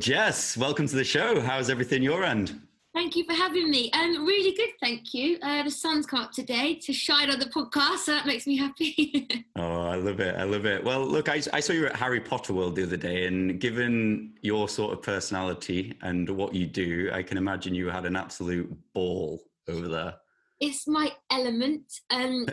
Jess, welcome to the show. How's everything your end? Thank you for having me. Really good, thank you. The sun's come up today to shine on the podcast, so that makes me happy. Oh, I love it. I love it. Well, look, I saw you at Harry Potter World the other day, and given your sort of personality and what you do, I can imagine you had an absolute ball over there. It's my element. I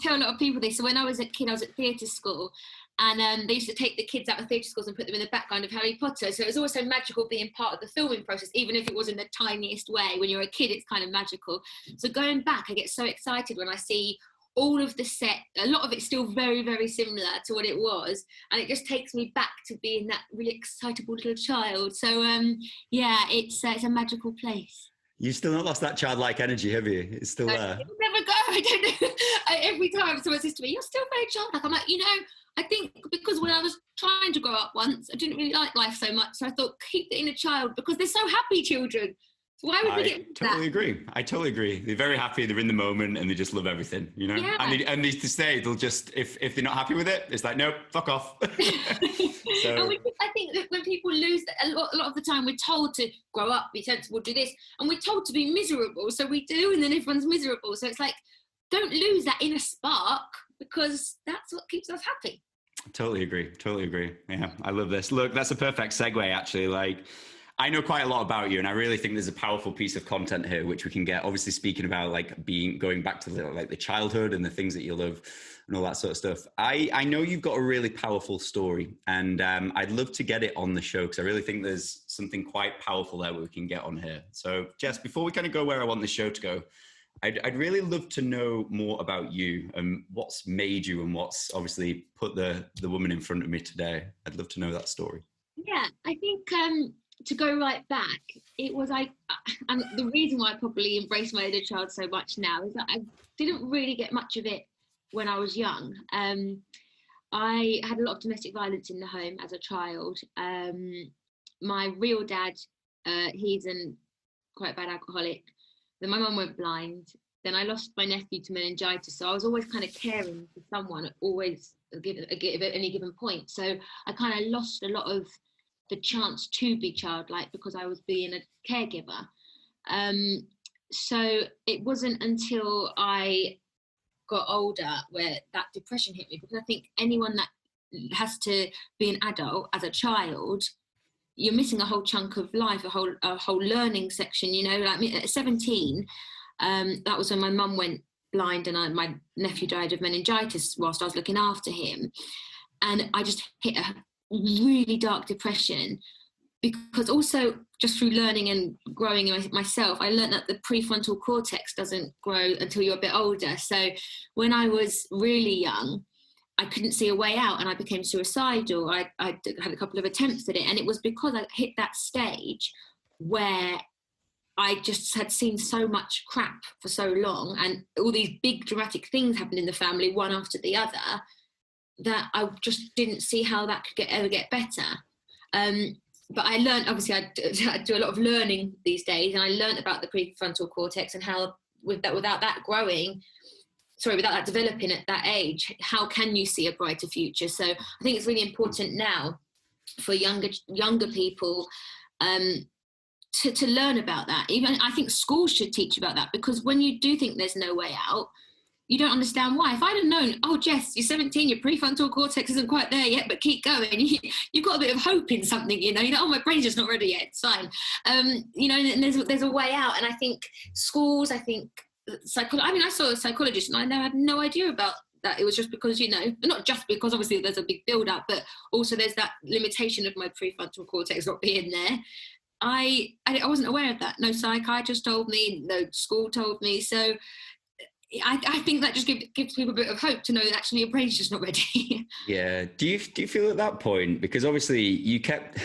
tell a lot of people this. So when I was a kid, I was at theatre school, and they used to take the kids out of theatre schools and put them in the background of Harry Potter. So it was always so magical being part of the filming process, even if it was in the tiniest way. When you're a kid, it's kind of magical. So going back, I get so excited when I see all of the set. A lot of it's still very, very similar to what it was. And it just takes me back to being that really excitable little child. So yeah, it's a magical place. You've still not lost that childlike energy, have you? It's still there. It'll never go. I don't know. Every time someone says to me, "You're still very childlike," I'm like, I think because when I was trying to grow up once, I didn't really like life so much. So I thought, keep the inner child, because they're so happy children. So why would we get into that? I totally agree. They're very happy. They're in the moment and they just love everything, Yeah. And they to say, they'll just, if they're not happy with it, it's like, nope, fuck off. So, I think that when people lose that, a lot of the time we're told to grow up, be sensible, do this, and we're told to be miserable. So we do, and then everyone's miserable. So it's like, don't lose that inner spark, because that's what keeps us happy. Totally agree. Yeah, I love this. Look, that's a perfect segue, actually. Like, I know quite a lot about you, and I really think there's a powerful piece of content here, which we can get, obviously speaking about like going back to the childhood and the things that you love and all that sort of stuff. I know you've got a really powerful story, and I'd love to get it on the show, because I really think there's something quite powerful there we can get on here. So Jess, before we kind of go where I want the show to go, I'd really love to know more about you and what's made you, and what's obviously put the woman in front of me today. I'd love to know that story. Yeah, I think to go right back, it was and the reason why I probably embrace my inner child so much now is that I didn't really get much of it when I was young. I had a lot of domestic violence in the home as a child. My real dad, he's quite a bad alcoholic. Then my mum went blind. Then I lost my nephew to meningitis. So I was always kind of caring for someone, always at any given point. So I kind of lost a lot of the chance to be childlike because I was being a caregiver. So it wasn't until I got older where that depression hit me, because I think anyone that has to be an adult as a child, you're missing a whole chunk of life, a whole learning section, like me at 17, that was when my mum went blind, and my nephew died of meningitis whilst I was looking after him. And I just hit a really dark depression, because also just through learning and growing myself, I learned that the prefrontal cortex doesn't grow until you're a bit older. So when I was really young, I couldn't see a way out, and I became suicidal. I had a couple of attempts at it, and it was because I hit that stage where I just had seen so much crap for so long, and all these big dramatic things happened in the family, one after the other, that I just didn't see how that could ever get better. But I learned, obviously, I do a lot of learning these days, and I learned about the prefrontal cortex and how without that developing at that age, how can you see a brighter future? So I think it's really important now for younger people to learn about that. Even I think schools should teach about that, because when you do think there's no way out, you don't understand why. If I'd have known, oh, Jess, you're 17, your prefrontal cortex isn't quite there yet, but keep going. You've got a bit of hope in something, oh, my brain's just not ready yet, it's fine. And there's a way out. And I think schools, I saw a psychologist, and I had no idea about that. It was just because, not just because obviously there's a big build up, but also there's that limitation of my prefrontal cortex not being there. I wasn't aware of that. No psychiatrist told me, no school told me. So I think that just gives people a bit of hope to know that actually your brain's just not ready. Yeah. Do you feel at that point, because obviously you kept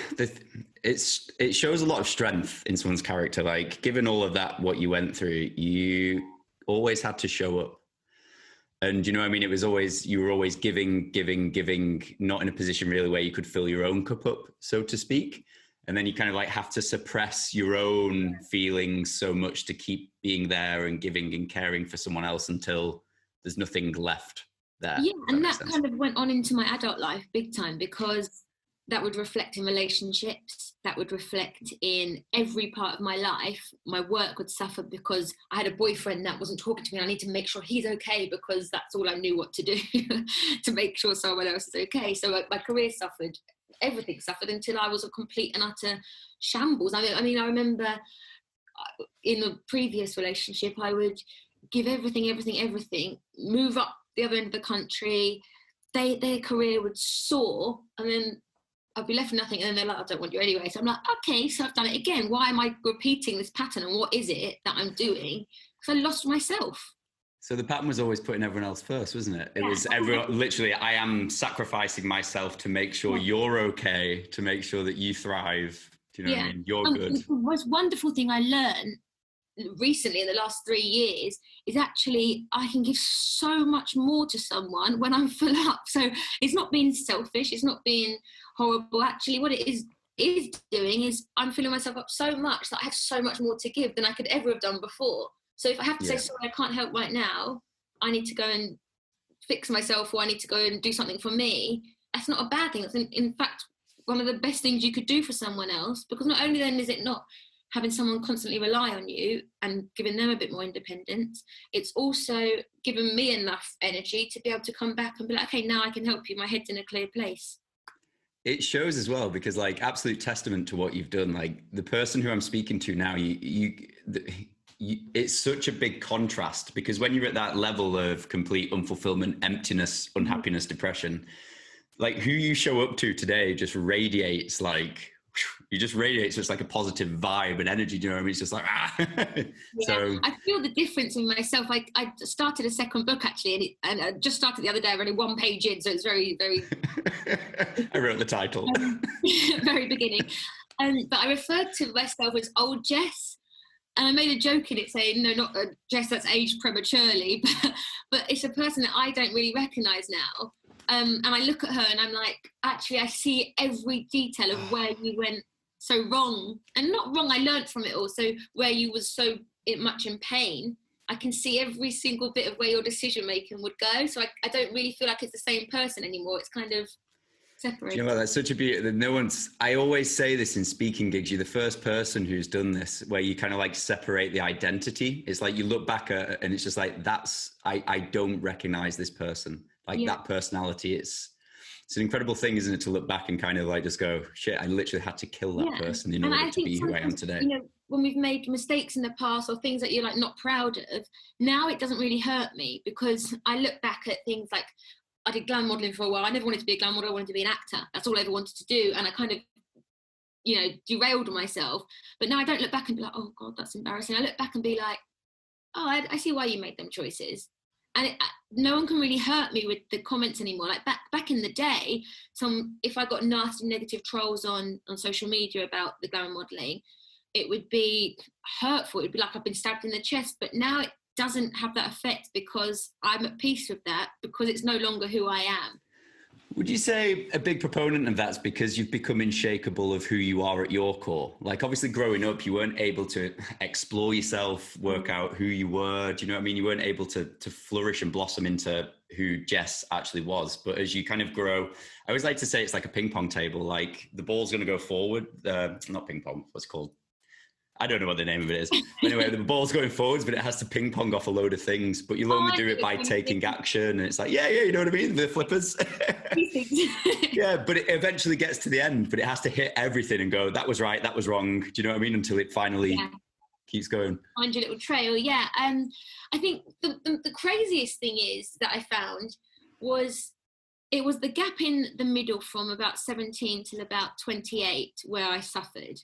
it shows a lot of strength in someone's character. Like, given all of that, what you went through, you always had to show up. And it was always, you were always giving, not in a position really where you could fill your own cup up, so to speak. And then you kind of like have to suppress your own feelings so much to keep being there and giving and caring for someone else until there's nothing left there. Yeah, and that kind of went on into my adult life big time, because that would reflect in relationships, that would reflect in every part of my life. My work would suffer because I had a boyfriend that wasn't talking to me. I need to make sure he's okay, because that's all I knew what to do to make sure someone else is okay. So my career suffered, everything suffered, until I was a complete and utter shambles. I mean, I remember in a previous relationship, I would give everything, move up the other end of the country. Their career would soar, and then I'd be left with nothing, and then they're like, I don't want you anyway. So I'm like, okay, so I've done it again. Why am I repeating this pattern, and what is it that I'm doing? Because I lost myself. So the pattern was always putting everyone else first, wasn't it? It was everyone, literally, I am sacrificing myself to make sure you're okay, to make sure that you thrive. Do you know what I mean? You're good. The most wonderful thing I learned recently in the last 3 years is actually I can give so much more to someone when I'm full up. So it's not being selfish, it's not being horrible. Actually, what it is doing is I'm filling myself up so much that I have so much more to give than I could ever have done before. So if I have to say, sorry, I can't help right now, I need to go and fix myself, or I need to go and do something for me, that's not a bad thing. That's in fact one of the best things you could do for someone else, because not only then is it not having someone constantly rely on you and giving them a bit more independence, it's also given me enough energy to be able to come back and be like, okay, now I can help you. My head's in a clear place. It shows as well, because like, absolute testament to what you've done. Like, the person who I'm speaking to now, it's such a big contrast, because when you're at that level of complete unfulfillment, emptiness, unhappiness, depression, like who you show up to today just radiates, like, you just radiate, so it's like a positive vibe and energy. Do you know what I mean? It's just like, So I feel the difference in myself. I started a second book actually, and I just started the other day. I'm only 1 page in, so it's very, very. I wrote the title. Very beginning, but I referred to myself as old Jess, and I made a joke in it saying, no, not Jess that's aged prematurely, but it's a person that I don't really recognise now. And I look at her and I'm like, actually, I see every detail of where you went so wrong. And not wrong, I learned from it all. So where you was so much in pain, I can see every single bit of where your decision making would go. So I don't really feel like it's the same person anymore. It's kind of separated. You know what, that's such a beauty. I always say this in speaking gigs, you're the first person who's done this, where you kind of like separate the identity. It's like you look back at it and it's just like, I don't recognize this person. Like that personality, it's an incredible thing, isn't it, to look back and kind of like just go, shit, I literally had to kill that person in order to be who I am today. You know, when we've made mistakes in the past or things that you're like not proud of, now it doesn't really hurt me, because I look back at things like, I did glam modelling for a while. I never wanted to be a glam model. I wanted to be an actor. That's all I ever wanted to do. And I kind of, derailed myself. But now I don't look back and be like, oh God, that's embarrassing. I look back and be like, oh, I see why you made them choices. And no one can really hurt me with the comments anymore. Like back in the day, if I got nasty negative trolls on social media about the glamour modelling, it would be hurtful. It would be like I've been stabbed in the chest. But now it doesn't have that effect, because I'm at peace with that, because it's no longer who I am. Would you say a big proponent of that's because you've become unshakable of who you are at your core? Like, obviously growing up, you weren't able to explore yourself, work out who you were. Do you know what I mean? You weren't able to flourish and blossom into who Jess actually was. But as you kind of grow, I always like to say it's like a ping pong table. Like, the ball's going to go forward. Not ping pong, what's it called? I don't know what the name of it is. But anyway, the ball's going forwards, but it has to ping pong off a load of things. But you'll only do it by taking action. And it's like, yeah, you know what I mean? The flippers. Yeah, but it eventually gets to the end, but it has to hit everything and go, that was right, that was wrong. Do you know what I mean? Until it finally keeps going. Find your little trail, yeah. I think the craziest thing is that I found was it was the gap in the middle from about 17 till about 28 where I suffered.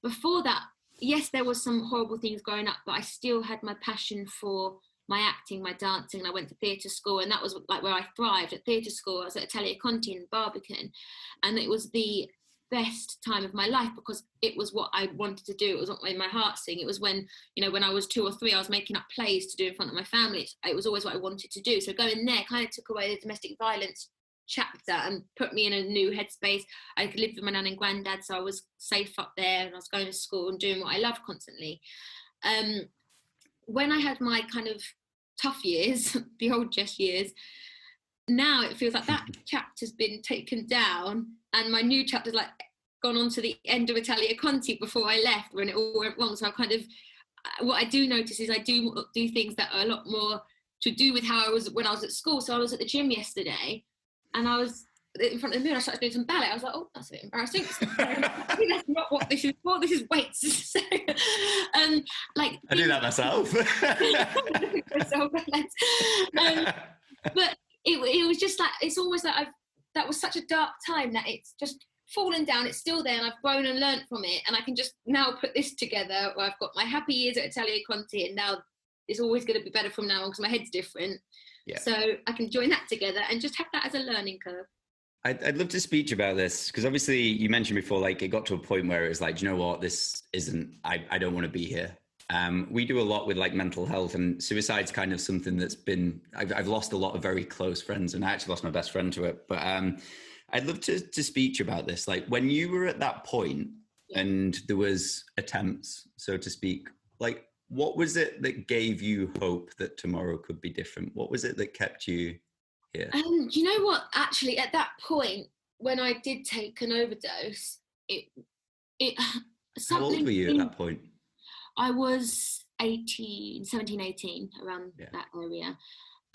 Before that, yes, there was some horrible things growing up, but I still had my passion for my acting, my dancing, and I went to theatre school, and that was like where I thrived at theatre school. I was at Atelier Conti in Barbican, and it was the best time of my life because it was what I wanted to do. It was what made my heart sing. It was when, when I was 2 or 3, I was making up plays to do in front of my family. It was always what I wanted to do. So going there kind of took away the domestic violence chapter and put me in a new headspace. I lived with my nan and granddad, so I was safe up there, and I was going to school and doing what I loved constantly. When I had my kind of tough years, the old Jess years, now it feels like that chapter's been taken down and my new chapter's like gone on to the end of Italia Conti before I left, when it all went wrong. So I kind of, what I do notice is I do things that are a lot more to do with how I was when I was at school. So I was at the gym yesterday, and I was in front of the mirror. I started doing some ballet. I was like, oh, that's a bit embarrassing. I think that's not what this is for. This is weights. So, like I do that myself. But it was just like, it's almost like that was such a dark time that it's just fallen down. It's still there, and I've grown and learnt from it, and I can just now put this together where I've got my happy years at Italia Conti, and now it's always going to be better from now on because my head's different. Yeah. So I can join that together and just have that as a learning curve. I'd love to speak about this, because obviously you mentioned before, like it got to a point where it was like, do you know what, this isn't, I don't want to be here. We do a lot with like mental health, and suicide's kind of something that's been, I've lost a lot of very close friends, and I actually lost my best friend to it. But I'd love to speak to you about this. Like when you were at that point and there was attempts, so to speak, like what was it that gave you hope that tomorrow could be different? What was it that kept you here? You know what, actually at that point when I did take an overdose, it how old were you at that point? I was 17, 18, around that area.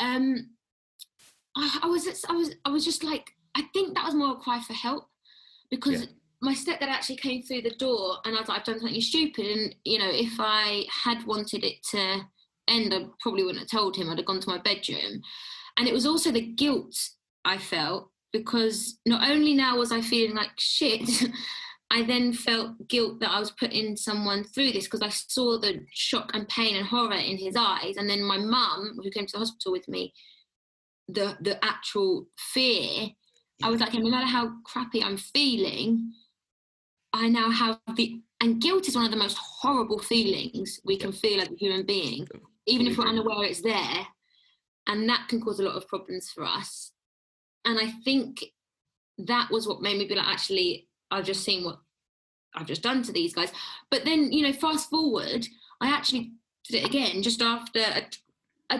I was just like, I think that was more a cry for help, because my stepdad actually came through the door, and I was like, I've done something stupid, and you know, if I had wanted it to end, I probably wouldn't have told him. I'd have gone to my bedroom. And it was also the guilt I felt, because not only now was I feeling like shit, I then felt guilt that I was putting someone through this, because I saw the shock and pain and horror in his eyes. And then my mum, who came to the hospital with me, the actual fear, I was like, no matter how crappy I'm feeling, I now have and guilt is one of the most horrible feelings we can feel as a human being, even if we're unaware it's there. And that can cause a lot of problems for us. And I think that was what made me be like, actually, I've just seen what I've just done to these guys. But then, you know, fast forward, I actually did it again just after, I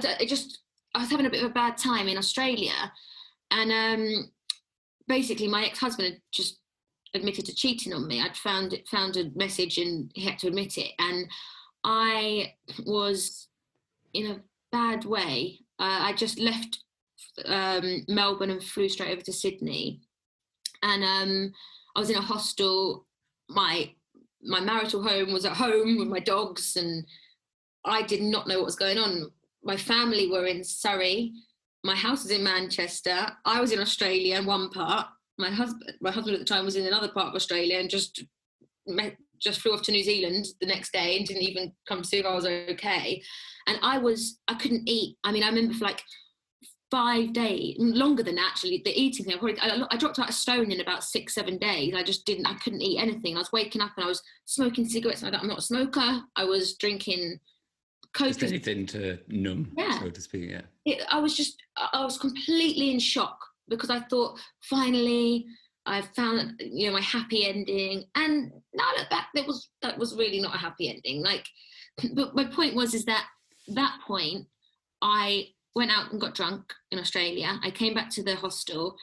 was having a bit of a bad time in Australia. And basically my ex-husband had just admitted to cheating on me. I'd found a message and he had to admit it. And I was in a bad way. I just left Melbourne and flew straight over to Sydney. And I was in a hostel. My marital home was at home with my dogs, and I did not know what was going on. My family were in Surrey. My house was in Manchester. I was in Australia in one part. My husband at the time was in another part of Australia, and just flew off to New Zealand the next day and didn't even come to see if I was okay. And I couldn't eat. I mean, I remember for like 5 days, longer than that, actually, the eating thing. I dropped out a stone in about 6-7 days. I couldn't eat anything. I was waking up and I was smoking cigarettes. I'm not a smoker. I was drinking Coke. Just anything to numb, so to speak, I was completely in shock, because I thought, finally, I found, you know, my happy ending. And now I look back, that was really not a happy ending. Like, but my point is that point, I went out and got drunk in Australia. I came back to the hostel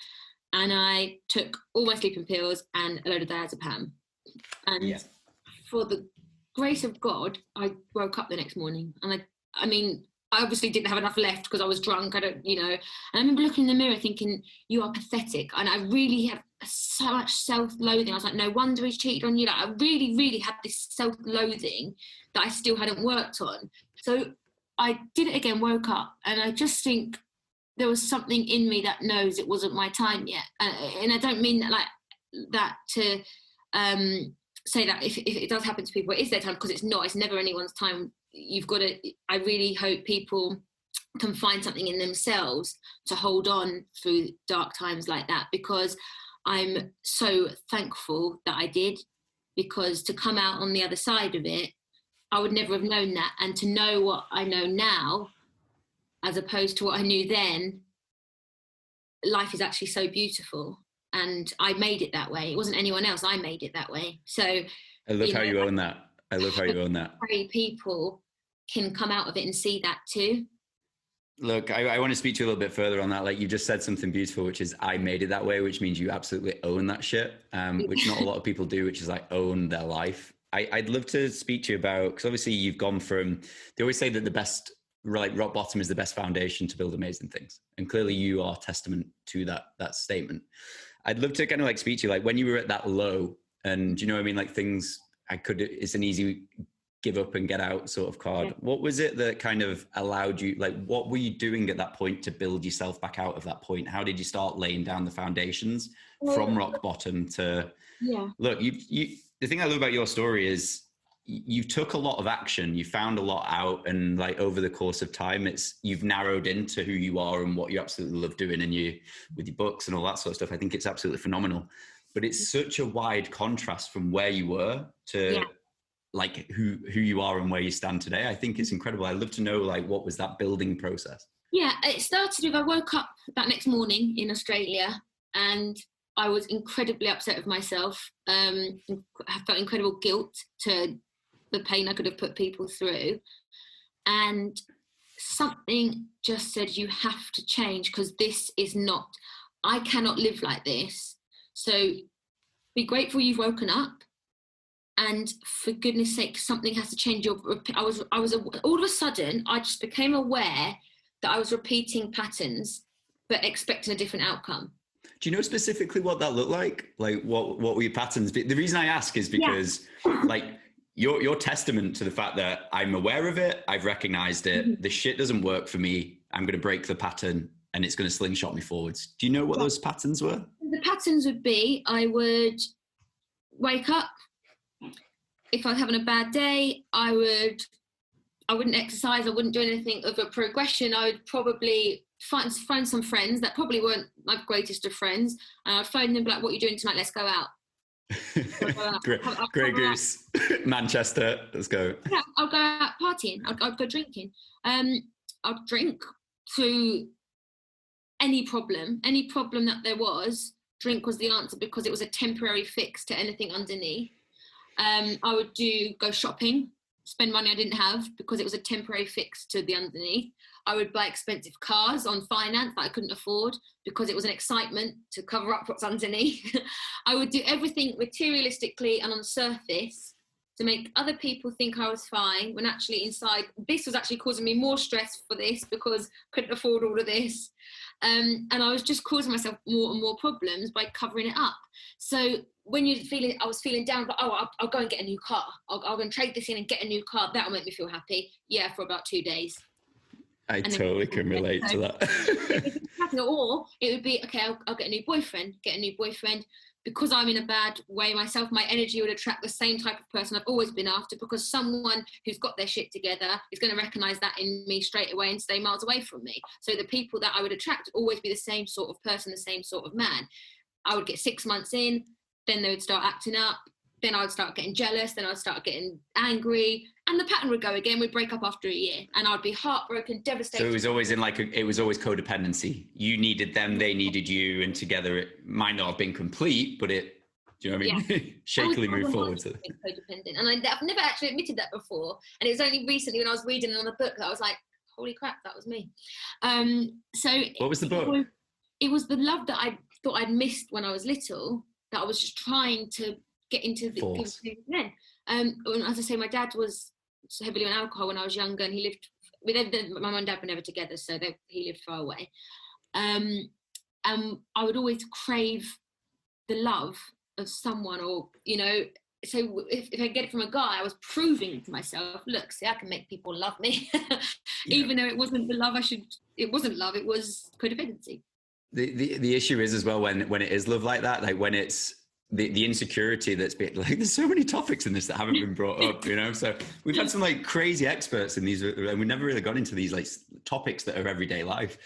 and I took all my sleeping pills and a load of diazepam. And for the grace of God, I woke up the next morning. And I mean, I obviously didn't have enough left because I was drunk. And I remember looking in the mirror thinking, you are pathetic. And I really had so much self-loathing. I was like, no wonder he's cheated on you. Like, I really, really had this self-loathing that I still hadn't worked on. So I did it again, woke up, and I just think there was something in me that knows it wasn't my time yet. And I don't mean that like that to say that if it does happen to people, it is their time, because it's not. It's never anyone's time. You've got to, I really hope people can find something in themselves to hold on through dark times like that, because I'm so thankful that I did, because to come out on the other side of it, I would never have known that. And to know what I know now, as opposed to what I knew then, life is actually so beautiful. And I made it that way. It wasn't anyone else. I made it that way. So I love how you own that. I love how you own that. People can come out of it and see that too. Look, I want to speak to you a little bit further on that. Like you just said something beautiful, which is I made it that way, which means you absolutely own that shit, which not a lot of people do, which is like own their life. I'd love to speak to you about, because obviously you've gone from, they always say that the best, like rock bottom is the best foundation to build amazing things. And clearly you are testament to that statement. I'd love to kind of like speak to you, like when you were at that low and you know what I mean? Like things it's an easy give up and get out sort of card. Yeah. What was it that kind of allowed you, like what were you doing at that point to build yourself back out of that point? How did you start laying down the foundations from rock bottom to, look, the thing I love about your story is you took a lot of action, you found a lot out, and like over the course of time, you've narrowed into who you are and what you absolutely love doing, and you with your books and all that sort of stuff. I think it's absolutely phenomenal, but it's such a wide contrast from where you were to like who you are and where you stand today. I think it's incredible. I'd love to know like what was that building process? Yeah, it started with I woke up that next morning in Australia and I was incredibly upset with myself. I felt incredible guilt to the pain I could have put people through. And something just said, you have to change because this is not, I cannot live like this. So be grateful you've woken up. And for goodness sake, something has to change. I was all of a sudden, I just became aware that I was repeating patterns, but expecting a different outcome. Do you know specifically what that looked like? Like what were your patterns? The reason I ask is because like you're testament to the fact that I'm aware of it. I've recognized it. Mm-hmm. This shit doesn't work for me. I'm going to break the pattern and it's going to slingshot me forwards. Do you know what those patterns were? The patterns would be, I would wake up. If I was having a bad day, I wouldn't exercise. I wouldn't do anything of a progression. I would probably find some friends that probably weren't my greatest of friends. And I'd phone them, be like, what are you doing tonight? Let's go out. Grey Goose, Manchester, let's go. Yeah, I'll go out partying. I'll go drinking. I'll drink to any problem that there was. Drink was the answer because it was a temporary fix to anything underneath. I would go shopping, spend money I didn't have because it was a temporary fix to the underneath. I would buy expensive cars on finance that I couldn't afford because it was an excitement to cover up what's underneath. I would do everything materialistically and on the surface to make other people think I was fine when actually inside, this was actually causing me more stress for this because I couldn't afford all of this. And I was just causing myself more and more problems by covering it up. So when I was feeling down, but I'll go and get a new car. I'll go and trade this in and get a new car. That'll make me feel happy. Yeah, for about 2 days. I totally can relate to that. Or it would be, okay, I'll get a new boyfriend. Because I'm in a bad way myself, my energy would attract the same type of person I've always been after because someone who's got their shit together is going to recognize that in me straight away and stay miles away from me. So the people that I would attract would always be the same sort of person, the same sort of man. I would get 6 months in, then they would start acting up, then I would start getting jealous, then I'd start getting angry, and the pattern would go again. We'd break up after a year, and I'd be heartbroken, devastated. So it was always it was always codependency. You needed them, they needed you, and together it might not have been complete, but it, do you know what I mean? Shakily moved forward. Codependent, and I've never actually admitted that before. And it was only recently when I was reading another book that I was like, holy crap, that was me. So what was the book? It was the love that I thought I'd missed when I was little, that I was just trying to get into then. As I say, my dad was heavily on alcohol when I was younger, and he lived with my mum and dad were never together, so he lived far away. And I would always crave the love of someone, or so if I get it from a guy, I was proving to myself, look, see, I can make people love me. Even though it wasn't the love it wasn't love, it was codependency. The issue is as well when it is love like that, like when it's the insecurity that's been like, there's so many topics in this that haven't been brought up, so we've had some like crazy experts in these, and we've never really gone into these like topics that are everyday life.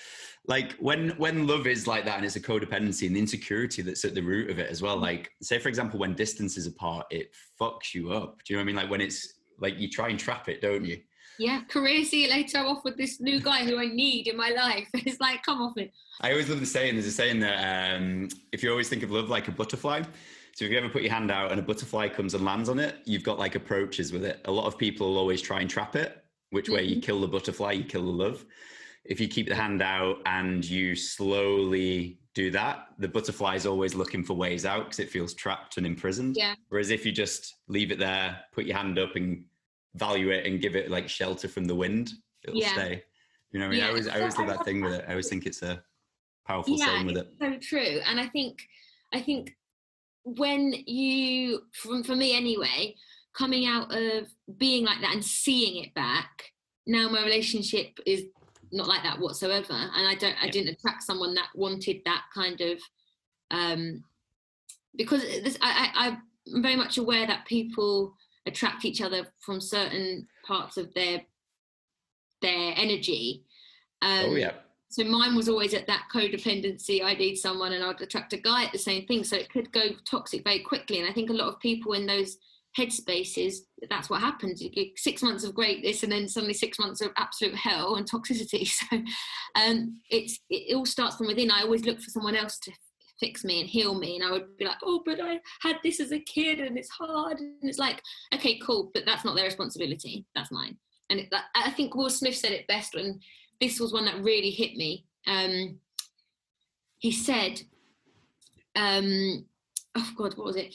Like when love is like that and it's a codependency and the insecurity that's at the root of it as well, like say for example when distance is apart, it fucks you up. Do you know what I mean? Like when it's like you try and trap it, don't you? Yeah, career, see you later, I'm off with this new guy who I need in my life. It's like, come off it. I always love the saying, there's a saying that if you always think of love like a butterfly, so if you ever put your hand out and a butterfly comes and lands on it, you've got like approaches with it. A lot of people will always try and trap it, which way you kill the butterfly, you kill the love. if you keep the hand out and you slowly do that, the butterfly is always looking for ways out because it feels trapped and imprisoned. Yeah. Whereas if you just leave it there, put your hand up and value it and give it like shelter from the wind, it'll stay. You know what I mean? Yeah. I always love that thing with it. I always think it's a powerful saying with it. So true. And I think when you, for me anyway, coming out of being like that and seeing it back, now my relationship is not like that whatsoever. And I didn't attract someone that wanted that kind of, because I'm very much aware that people attract each other from certain parts of their energy. So mine was always at that codependency. I need someone and I'd attract a guy at the same thing. So it could go toxic very quickly. And I think a lot of people in those headspaces, that's what happens. You get 6 months of greatness and then suddenly 6 months of absolute hell and toxicity. So it all starts from within. I always look for someone else to fix me and heal me. And I would be like, oh, but I had this as a kid and it's hard. And it's like, okay, cool. But that's not their responsibility. That's mine. And I think Will Smith said it best when this was one that really hit me. He said, oh God, what was it?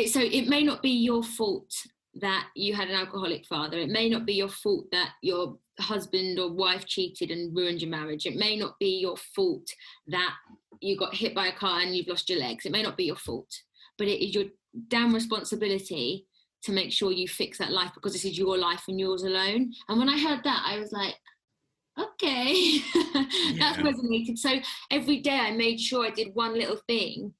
So it may not be your fault that you had an alcoholic father. It may not be your fault that your husband or wife cheated and ruined your marriage. It may not be your fault that you got hit by a car and you've lost your legs. It may not be your fault, but it is your damn responsibility to make sure you fix that life, because this is your life and yours alone. And when I heard that, I was like, okay, that's resonated. So every day I made sure I did one little thing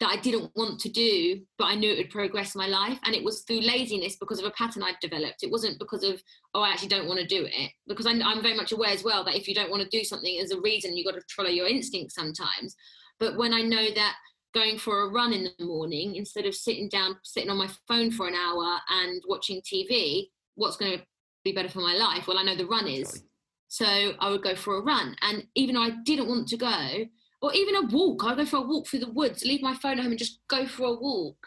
that I didn't want to do, but I knew it would progress my life. And it was through laziness because of a pattern I'd developed. It wasn't because of, oh, I actually don't want to do it. Because I'm very much aware as well that if you don't want to do something, there's a reason. You've got to follow your instincts sometimes. But when I know that going for a run in the morning, instead of sitting on my phone for an hour and watching TV, what's going to be better for my life? Well, I know the run is. So I would go for a run. And even though I didn't want to go, or even a walk, I'd go for a walk through the woods, leave my phone at home and just go for a walk.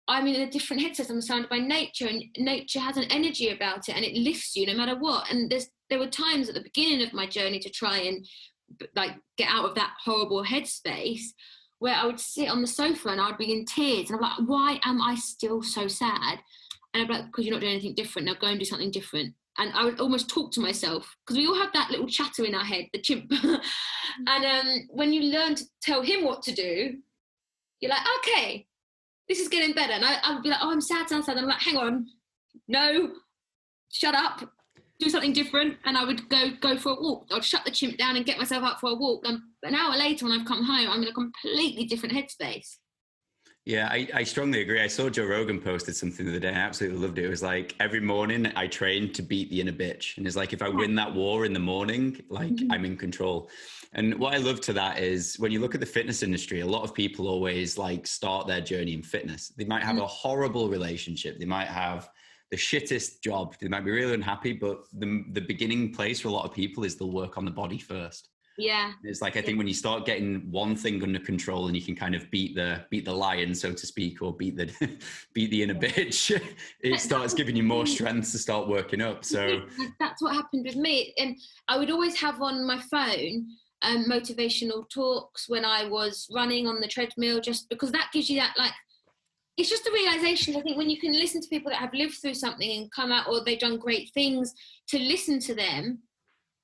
I'm in a different headspace. I'm surrounded by nature, and nature has an energy about it and it lifts you no matter what. And there were times at the beginning of my journey to try and like get out of that horrible headspace where I would sit on the sofa and I'd be in tears. And I'm like, why am I still so sad? And I'd be like, because you're not doing anything different. Now go and do something different. And I would almost talk to myself, because we all have that little chatter in our head, the chimp. And when you learn to tell him what to do, you're like, okay, this is getting better. And I would be like, oh, I'm sad. I'm like, hang on, no, shut up, do something different. And I would go for a walk. I'd shut the chimp down and get myself up for a walk. And an hour later, when I've come home, I'm in a completely different headspace. Yeah, I strongly agree. I saw Joe Rogan posted something the other day. I absolutely loved it. It was like, every morning I train to beat the inner bitch. And it's like, if I win that war in the morning, like I'm in control. And what I love to that is when you look at the fitness industry, a lot of people always like start their journey in fitness. They might have a horrible relationship. They might have the shittest job. They might be really unhappy, but the beginning place for a lot of people is they'll work on the body first. Yeah. It's like, I think when you start getting one thing under control and you can kind of beat the lion, so to speak, or beat the inner bitch, it starts giving you more strength to start working up. So that's what happened with me. And I would always have on my phone motivational talks when I was running on the treadmill, just because that gives you that, like, it's just a realization. I think when you can listen to people that have lived through something and come out, or they've done great things, to listen to them,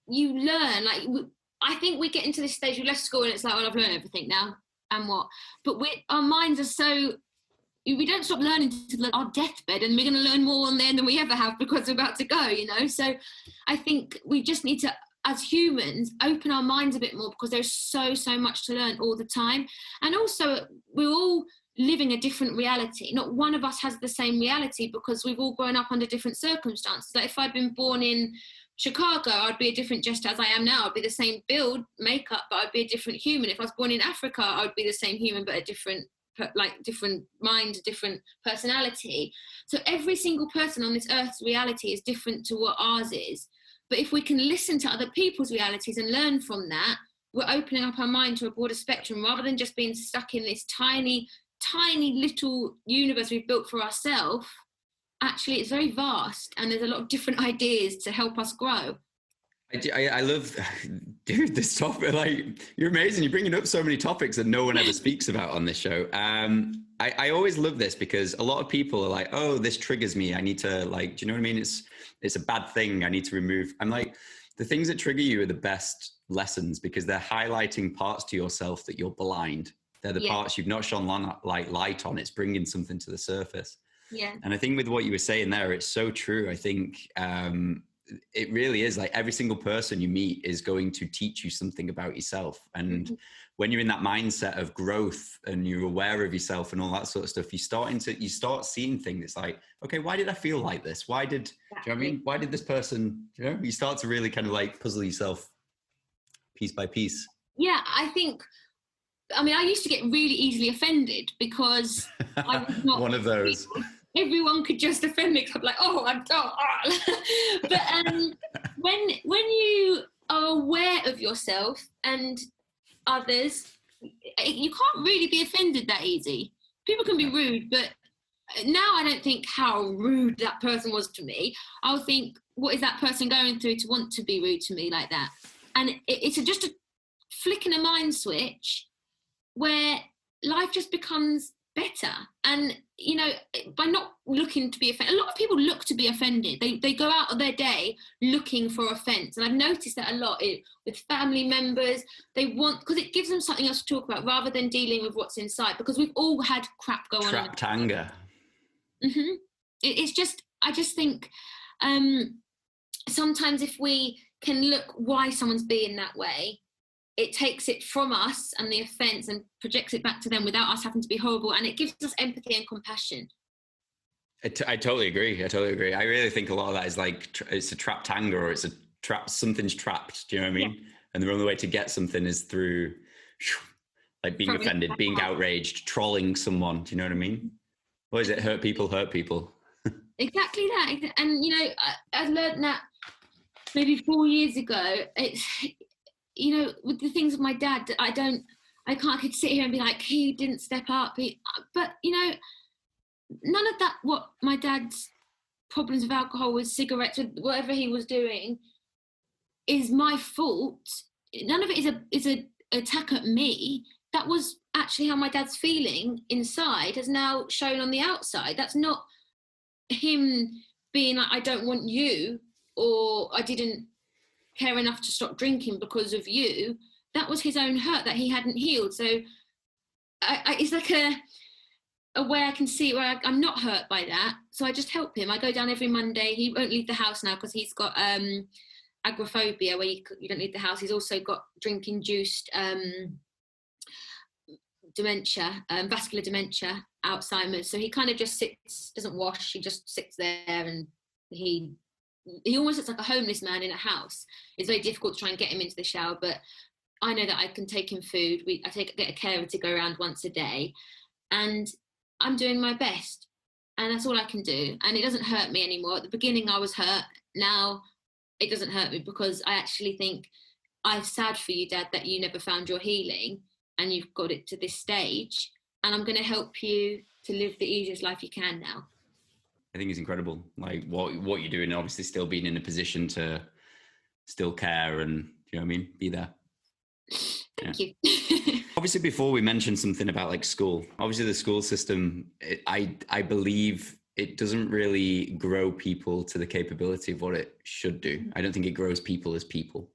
you learn. Like, I think we get into this stage, we left school and it's like, well, I've learned everything now, and what? But our minds are so, we don't stop learning to our deathbed, and we're going to learn more on there than we ever have because we're about to go, you know? So I think we just need to, as humans, open our minds a bit more, because there's so much to learn all the time. And also, we're all living a different reality. Not one of us has the same reality, because we've all grown up under different circumstances. Like if I'd been born in Chicago, I'd be a different Jess as I am now. I'd be the same build, makeup, but I'd be a different human. If I was born in Africa, I'd be the same human, but a different mind, different personality. So every single person on this earth's reality is different to what ours is. But if we can listen to other people's realities and learn from that, we're opening up our mind to a broader spectrum, rather than just being stuck in this tiny little universe we've built for ourselves. Actually, it's very vast, and there's a lot of different ideas to help us grow. I love, dude, this topic, like, you're amazing. You're bringing up so many topics that no one ever speaks about on this show. I always love this because a lot of people are like, oh, this triggers me. I need to, like, do you know what I mean? It's a bad thing. I need to remove. I'm like, the things that trigger you are the best lessons because they're highlighting parts to yourself that you're blind. They're the parts you've not shone light on. It's bringing something to the surface. Yeah. And I think with what you were saying there, it's so true. I think, it really is like every single person you meet is going to teach you something about yourself. And when you're in that mindset of growth and you're aware of yourself and all that sort of stuff, you start seeing things. It's like, okay, why did I feel like this? Do you know what I mean? Why did this person, you start to really kind of like puzzle yourself piece by piece. Yeah, I used to get really easily offended because I was not one of those. Everyone could just offend me because I'm like, oh, I'm but when you are aware of yourself and others, you can't really be offended that easy. People can be rude, but now I don't think how rude that person was to me. I'll think, what is that person going through to want to be rude to me like that? And it's just a flick in a mind switch where life just becomes better. And by not looking to be offended, a lot of people look to be offended. They go out of their day looking for offense, and I've noticed that a lot with family members. They want, because it gives them something else to talk about rather than dealing with what's inside, because we've all had crap go on. Trapped anger. It's just, I just think sometimes if we can look why someone's being that way, it takes it from us and the offence and projects it back to them without us having to be horrible, and it gives us empathy and compassion. I totally agree. I really think a lot of that is like, it's a trapped anger, or it's a trap, something's trapped. Do you know what I mean? Yeah. And the only way to get something is through like being offended, being outraged, trolling someone. Do you know what I mean? What is it? Hurt people. Exactly that. And, I learned that maybe 4 years ago. It's, with the things with my dad, I could sit here and be like, he didn't step up. But, none of that, what my dad's problems with alcohol, with cigarettes, with whatever he was doing, is my fault. None of it is a attack at me. That was actually how my dad's feeling inside has now shown on the outside. That's not him being like, I don't want you, or I didn't care enough to stop drinking because of you. That was his own hurt that he hadn't healed. So it's like a way I can see where I'm not hurt by that. So I just help him. I go down every Monday. He won't leave the house now because he's got agoraphobia, where you don't leave the house. He's also got drink-induced dementia, vascular dementia, Alzheimer's. So he kind of just sits, doesn't wash. He just sits there, and he almost looks like a homeless man in a house. It's very difficult to try and get him into the shower, but I know that I can take him food. Get a carer to go around once a day, and I'm doing my best, and that's all I can do. And it doesn't hurt me anymore. At the beginning I was hurt. Now it doesn't hurt me, because I actually think, I'm sad for you, Dad, that you never found your healing and you've got it to this stage, and I'm going to help you to live the easiest life you can now. I think it's incredible, like what you're doing, obviously still being in a position to still care and, you know what I mean, be there. Thank you. Obviously, before we mentioned something about like school, obviously the school system, I believe it doesn't really grow people to the capability of what it should do. I don't think it grows people as people.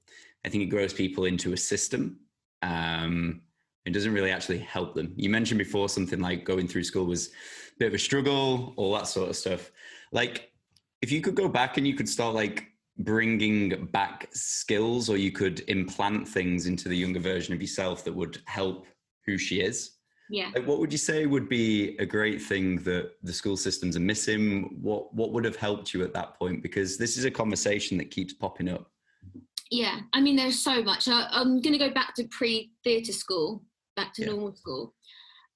I think it grows people into a system. It doesn't really actually help them. You mentioned before something like going through school was a bit of a struggle, all that sort of stuff. Like, if you could go back and you could start like bringing back skills, or you could implant things into the younger version of yourself that would help who she is. Yeah. Like, what would you say would be a great thing that the school systems are missing? What would have helped you at that point? Because this is a conversation that keeps popping up. Yeah, I mean, there's so much. I'm going to go back to pre-theatre school, back to normal school.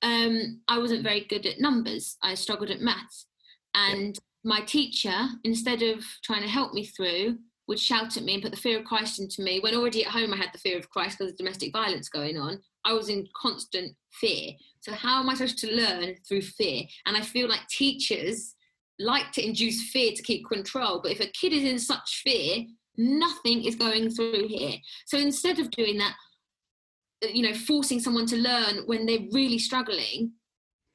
I wasn't very good at numbers. I struggled at maths. And my teacher, instead of trying to help me through, would shout at me and put the fear of Christ into me. When already at home I had the fear of Christ because of domestic violence going on, I was in constant fear. So how am I supposed to learn through fear? And I feel like teachers like to induce fear to keep control. But if a kid is in such fear, Nothing is going through here. So instead of doing that, forcing someone to learn when they're really struggling,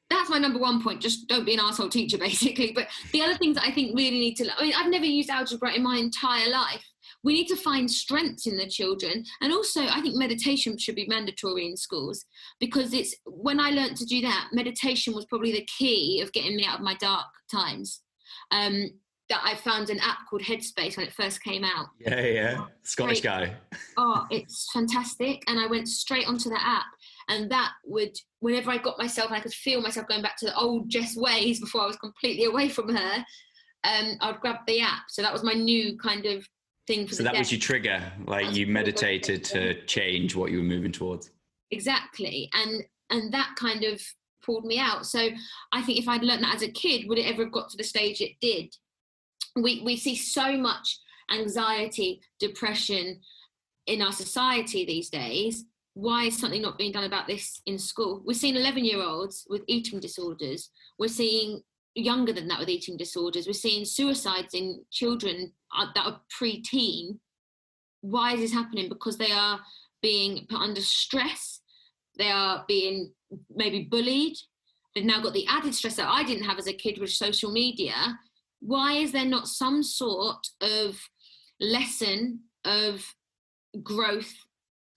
that's my number one point. Just don't be an arsehole teacher, basically. But the other things that I think really need to, I've never used algebra in my entire life. We need to find strengths in the children. And also, I think meditation should be mandatory in schools, because when I learned to do that, meditation was probably the key of getting me out of my dark times. That I found an app called Headspace when it first came out. Yeah. Scottish guy. Oh, it's fantastic. And I went straight onto the app, and that would, whenever I got myself, and I could feel myself going back to the old Jess ways before I was completely away from her, I'd grab the app. So that was my new kind of thing for the day. So that was your trigger, like you meditated to change what you were moving towards. Exactly. And that kind of pulled me out. So I think if I'd learned that as a kid, would it ever have got to the stage it did? We see so much anxiety, depression in our society these days. Why is something not being done about this in school? We're seeing 11-year-olds with eating disorders. We're seeing younger than that with eating disorders. We're seeing suicides in children that are pre-teen. Why is this happening? Because they are being put under stress. They are being maybe bullied. They've now got the added stress that I didn't have as a kid with social media. Why is there not some sort of lesson of growth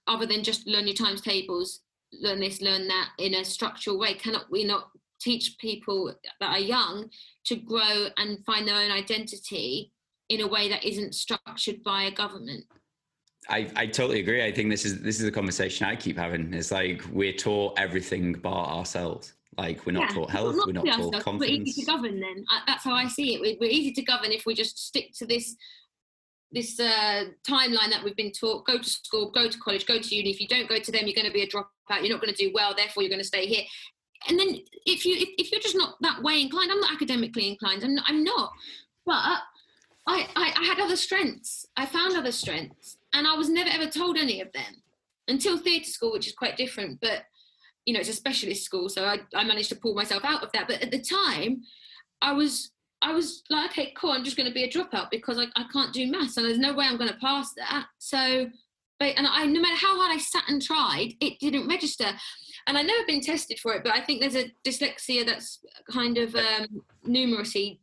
other than just learn your times tables, learn this, learn that in a structural way? Cannot we not teach people that are young to grow and find their own identity in a way that isn't structured by a government? I totally agree. I think this is a conversation I keep having. It's like we're taught everything but ourselves. Like we're not taught health, we're not taught confidence. We're easy to govern then. That's how I see it. We're easy to govern if we just stick to this timeline that we've been taught. Go to school, go to college, go to uni. If you don't go to them, you're going to be a dropout. You're not going to do well, therefore you're going to stay here. And then if you're just not that way inclined, I'm not academically inclined. I'm not. But I had other strengths. I found other strengths. And I was never ever told any of them until theatre school, which is quite different. But it's a specialist school, so I managed to pull myself out of that. But at the time, I was like, okay, cool, I'm just going to be a dropout because I can't do maths, and there's no way I'm going to pass that. So, no matter how hard I sat and tried, it didn't register. And I've never been tested for it, but I think there's a dyslexia that's kind of numeracy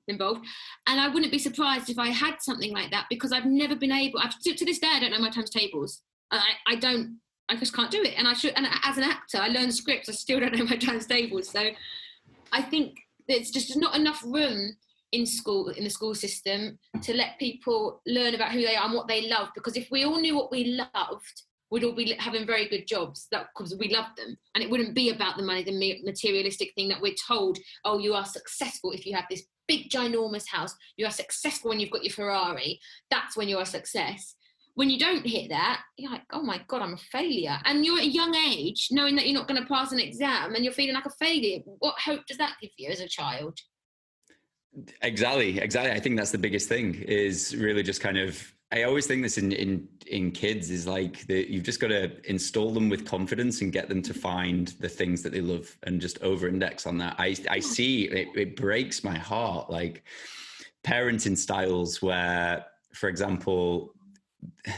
involved. And I wouldn't be surprised if I had something like that, because I've never been able, to this day, I don't know my times tables. I just can't do it. And as an actor, I learned scripts, I still don't know my times tables. So I think there's just not enough room in the school system to let people learn about who they are and what they love. Because if we all knew what we loved, we'd all be having very good jobs because we love them. And it wouldn't be about the money, the materialistic thing that we're told, oh, you are successful if you have this big, ginormous house. You are successful when you've got your Ferrari. That's when you're a success. When you don't hit that, you're like, oh my God, I'm a failure. And you're at a young age, knowing that you're not going to pass an exam and you're feeling like a failure. What hope does that give you as a child? Exactly. I think that's the biggest thing, is really just kind of, I always think this in kids is like you've just got to install them with confidence and get them to find the things that they love and just over-index on that. I see it breaks my heart, like parenting styles where, for example,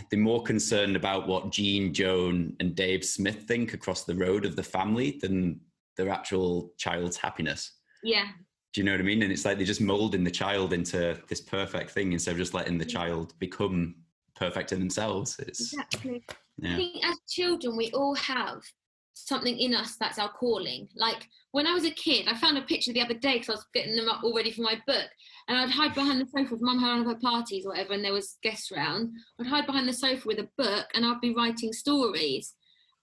they're more concerned about what Jean, Joan and Dave Smith think across the road of the family than their actual child's happiness. Yeah. Do you know what I mean? And it's like they're just molding the child into this perfect thing instead of just letting the child become perfect in themselves. Exactly. Yeah. I think as children, we all have something in us that's our calling. Like when I was a kid, I found a picture the other day because I was getting them up all ready for my book, and I'd hide behind the sofa if Mum had one of her parties or whatever and there was guests around. I'd hide behind the sofa with a book and I'd be writing stories.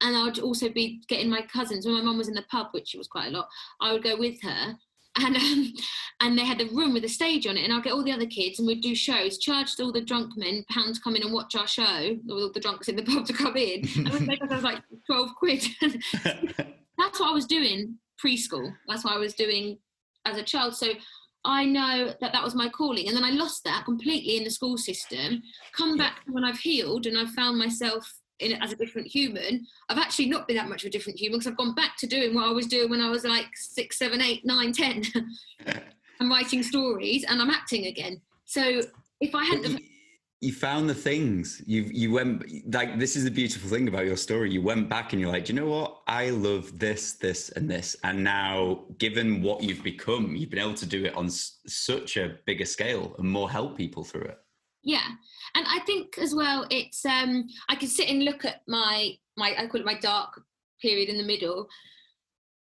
And I'd also be getting my cousins. When my mum was in the pub, which was quite a lot, I would go with her. And they had a room with a stage on it, and I'll get all the other kids and we'd do shows, charged all the drunk men £1 to come in and watch our show, all the drunks in the pub to come in, and we'd make ourselves like 12 quid. That's what I was doing preschool. That's what I was doing as a child. So I know that was my calling. And then I lost that completely in the school system. Come back when I've healed and I've found myself as a different human. I've actually not been that much of a different human, because I've gone back to doing what I was doing when I was like 6, 7, 8, 9, 10. I'm writing stories and I'm acting again. So if I hadn't you found the things you went, like, this is the beautiful thing about your story. You went back and you're like, do you know what? I love this, and this. And now, given what you've become, you've been able to do it on such a bigger scale and more help people through it. Yeah. And I think as well, it's, I can sit and look at my, I call it my dark period in the middle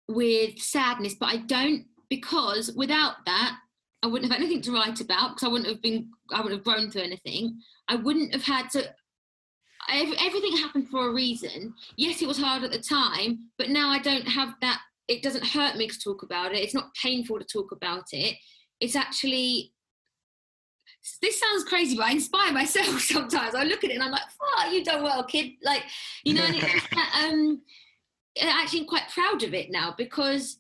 with sadness, but I don't, because without that, I wouldn't have anything to write about, because I wouldn't have grown through anything. I wouldn't have had to, everything happened for a reason. Yes, it was hard at the time, but now I don't have that. It doesn't hurt me to talk about it. It's not painful to talk about it. It's actually, this sounds crazy, but I inspire myself sometimes. I look at it and I'm like, oh, you've done well, kid. Like, you know, and it's actually quite proud of it now, because,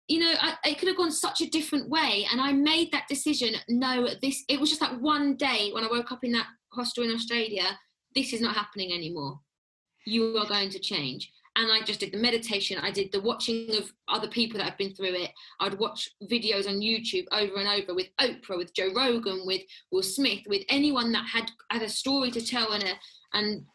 you know, it could have gone such a different way. And I made that decision. No, it was just that one day when I woke up in that hostel in Australia, this is not happening anymore. You are going to change. And I just did the meditation. I did the watching of other people that have been through it. I'd watch videos on YouTube over and over with Oprah, with Joe Rogan, with Will Smith, with anyone that had a story to tell and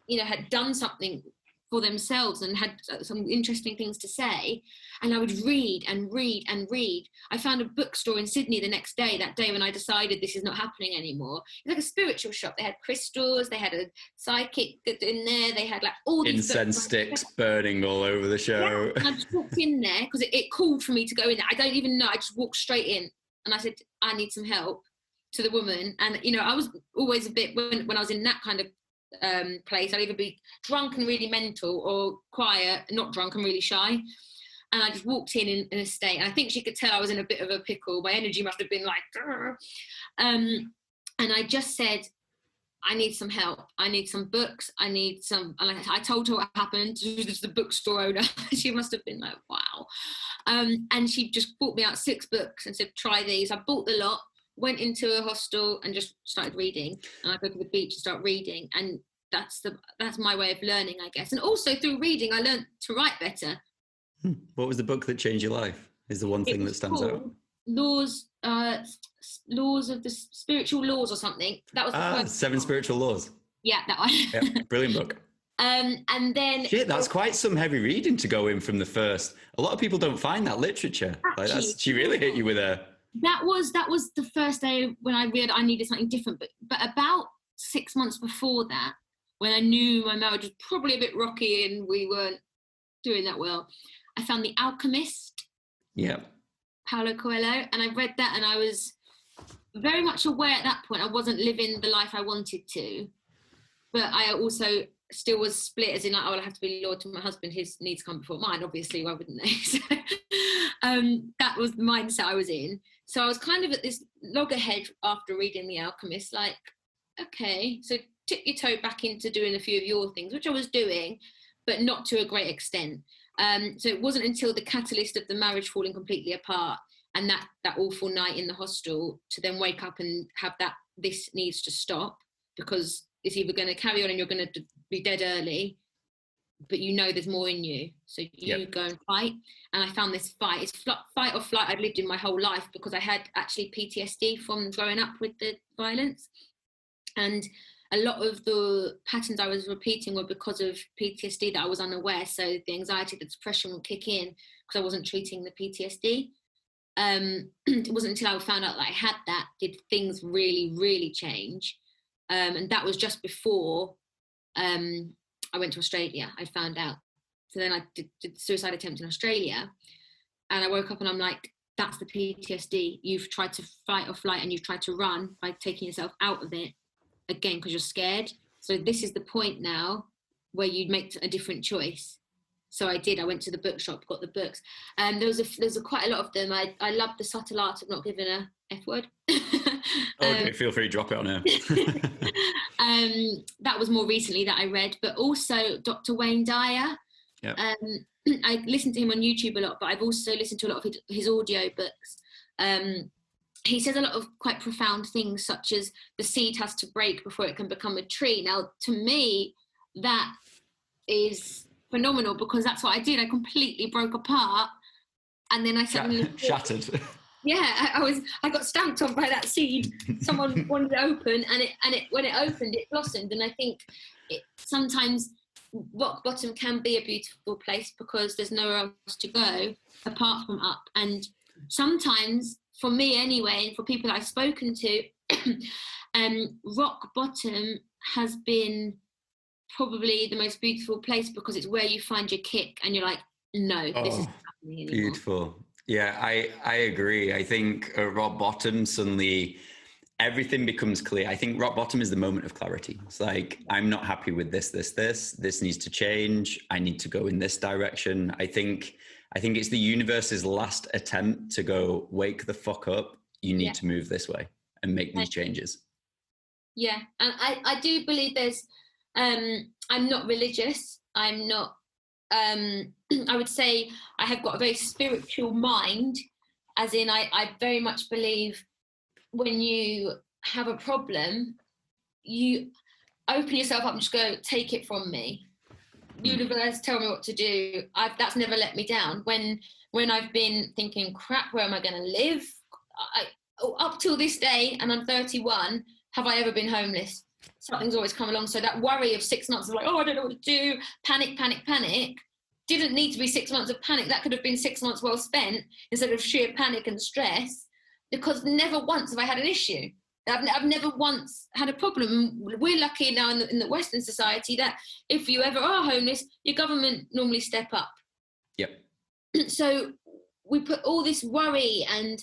you know, had done something for themselves and had some interesting things to say. And I would read and read and read. I found a bookstore in Sydney the next day, that day when I decided this is not happening anymore. It's like a spiritual shop. They had crystals, they had a psychic in there, they had like all these incense sticks burning all over the show. Yeah. And I just walked in there because it called for me to go in there. I don't even know. I just walked straight in and I said, I need some help, to the woman. And, you know, I was always a bit, when I was in that kind of place, I'd either be drunk and really mental, or quiet, not drunk and really shy. And I just walked in a state, and I think she could tell I was in a bit of a pickle. My energy must have been like, and I just said, I need some help. I need some books. I need some, and I told her what happened. She was the bookstore owner. She must have been like, wow. And she just bought me out 6 books and said, try these. I bought the lot, went into a hostel and just started reading. And I'd go to the beach and start reading. And that's my way of learning, I guess. And also through reading, I learned to write better. What was the book that changed your life? Is the one thing that stands out? Laws of the Spiritual Laws or something. That was the first 7 one. Spiritual Laws. Yeah, that one. Yeah, brilliant book. And then that's quite some heavy reading to go in from the first. A lot of people don't find that literature. Actually, like she really hit you with a. That was the first day when I realized I needed something different. But about 6 months before that, when I knew my marriage was probably a bit rocky and we weren't doing that well, I found The Alchemist. Yeah. Paulo Coelho, and I read that, and I was very much aware at that point I wasn't living the life I wanted to, but I also still was split, as in like, oh, I have to be loyal to my husband, his needs come before mine, obviously, why wouldn't they? So, that was the mindset I was in. So I was kind of at this loggerhead after reading The Alchemist, like, okay, so tip your toe back into doing a few of your things, which I was doing, but not to a great extent. So it wasn't until the catalyst of the marriage falling completely apart and that awful night in the hostel to then wake up and have this needs to stop, because it's either going to carry on and you're going to be dead early, but you know there's more in you. So you go and fight. And I found this fight. It's fight or flight I'd lived in my whole life, because I had actually PTSD from growing up with the violence. And a lot of the patterns I was repeating were because of PTSD that I was unaware. So the anxiety, the depression would kick in because I wasn't treating the PTSD. It wasn't until I found out that I had that did things really, really change. And that was just before I went to Australia. I found out. So then I did suicide attempt in Australia. And I woke up and I'm like, that's the PTSD. You've tried to fight or flight and you've tried to run by taking yourself out of it. Again, because you're scared. So this is the point now where you make a different choice. So I did. I went to the bookshop, got the books. There's quite a lot of them. I love The Subtle Art of Not Giving a F Word. Okay, feel free to drop it on her. That was more recently that I read, but also Dr. Wayne Dyer. Yep. I listen to him on YouTube a lot, but I've also listened to a lot of his audio books. He says a lot of quite profound things, such as the seed has to break before it can become a tree. Now, to me, that is phenomenal, because that's what I did. I completely broke apart, and then I suddenly shattered. Yeah, I got stamped on by that seed. Someone wanted it open, and it when it opened, it blossomed. And I think sometimes rock bottom can be a beautiful place because there's nowhere else to go apart from up. And sometimes, for me anyway, and for people I've spoken to, rock bottom has been probably the most beautiful place because it's where you find your kick, and you're like, no, this isn't happening anymore. Beautiful. Yeah, I agree. I think at rock bottom, suddenly everything becomes clear. I think rock bottom is the moment of clarity. It's like, I'm not happy with this. This needs to change. I need to go in this direction. I think it's the universe's last attempt to go, wake the fuck up. You need to move this way and make these changes. Yeah, and I do believe there's, I'm not religious. I'm not, I would say I have got a very spiritual mind, as in I very much believe when you have a problem, you open yourself up and just go, take it from me. Universe, tell me what to do. That's never let me down. When I've been thinking, crap, where am I going to live? Up till this day, and I'm 31, have I ever been homeless? Something's always come along. So that worry of 6 months of like, oh, I don't know what to do, panic, didn't need to be 6 months of panic. That could have been 6 months well spent instead of sheer panic and stress, because never once have I had an issue. I've never once had a problem. We're lucky now in the Western society that if you ever are homeless, your government normally step up. Yep. So we put all this worry and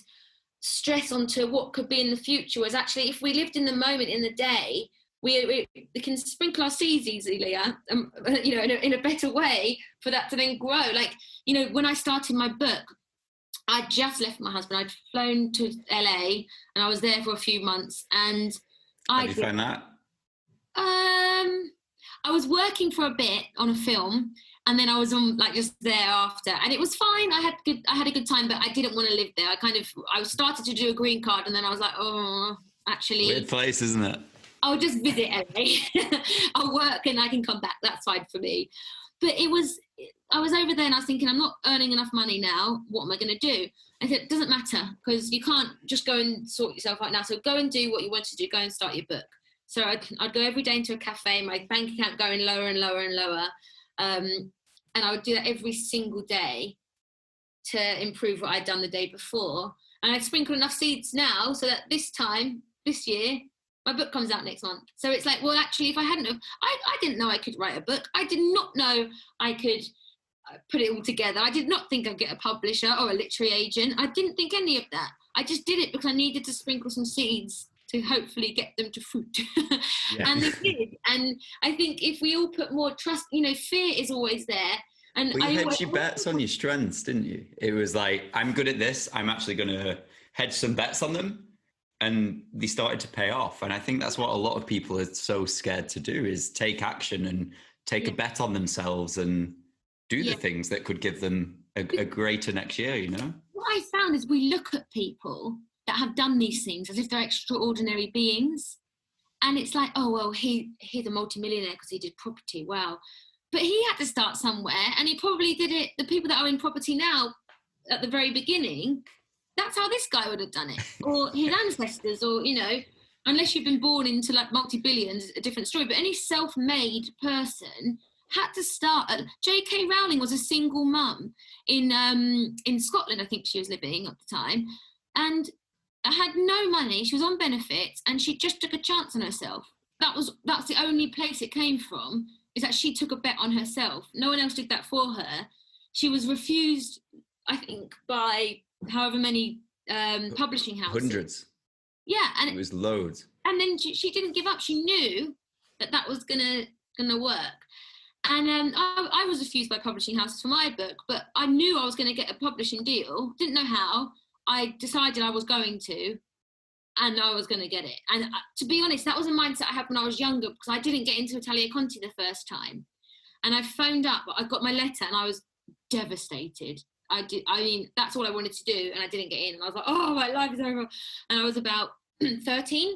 stress onto what could be in the future, whereas actually if we lived in the moment, in the day, we can sprinkle our seeds easily, in a better way for that to then grow. Like, when I started my book, I just left my husband. I'd flown to LA and I was there for a few months. And how did you find that? I was working for a bit on a film, and then I was on just thereafter, and it was fine. I had a good time, but I didn't want to live there. I started to do a green card, and then I was like, oh, actually, weird place, isn't it? I'll just visit LA. I'll work and I can come back. That's fine for me. But I was over there and I was thinking, I'm not earning enough money now. What am I going to do? I said, it doesn't matter, because you can't just go and sort yourself out now. So go and do what you want to do. Go and start your book. So I'd go every day into a cafe, my bank account going lower and lower and lower. And I would do that every single day to improve what I'd done the day before. And I'd sprinkle enough seeds now so that this year, my book comes out next month. So it's like, well, actually, if I hadn't have, I didn't know I could write a book. I did not know I could put it all together. I did not think I'd get a publisher or a literary agent. I didn't think any of that. I just did it because I needed to sprinkle some seeds to hopefully get them to fruit. Yeah. And they did. And I think if we all put more trust, fear is always there. And well, you hedged your bets on your strengths, didn't you? It was like, I'm good at this. I'm actually going to hedge some bets on them. And they started to pay off. And I think that's what a lot of people are so scared to do, is take action and take a bet on themselves and do the things that could give them a greater next year, What I found is we look at people that have done these things as if they're extraordinary beings. And it's like, oh, well, he's a multimillionaire because he did property. Wow. But he had to start somewhere, and he probably did it. The people that are in property now at the very beginning, that's how this guy would have done it, or his ancestors, or, unless you've been born into multi-billions, a different story. But any self-made person had to start. J.K. Rowling was a single mum in Scotland, I think she was living at the time, and had no money. She was on benefits, and she just took a chance on herself. That's the only place it came from, is that she took a bet on herself. No one else did that for her. She was refused, I think, by however many publishing houses. Hundreds. Yeah, and it was loads. And then she didn't give up. She knew that was gonna work. And I was refused by publishing houses for my book, but I knew I was going to get a publishing deal. Didn't know how. I decided I was going to, and I was going to get it. And to be honest, that was a mindset I had when I was younger, because I didn't get into Italia Conti the first time. And I phoned up, I got my letter, and I was devastated. I mean, that's all I wanted to do, and I didn't get in. And I was like, oh, my life is over. And I was about 13.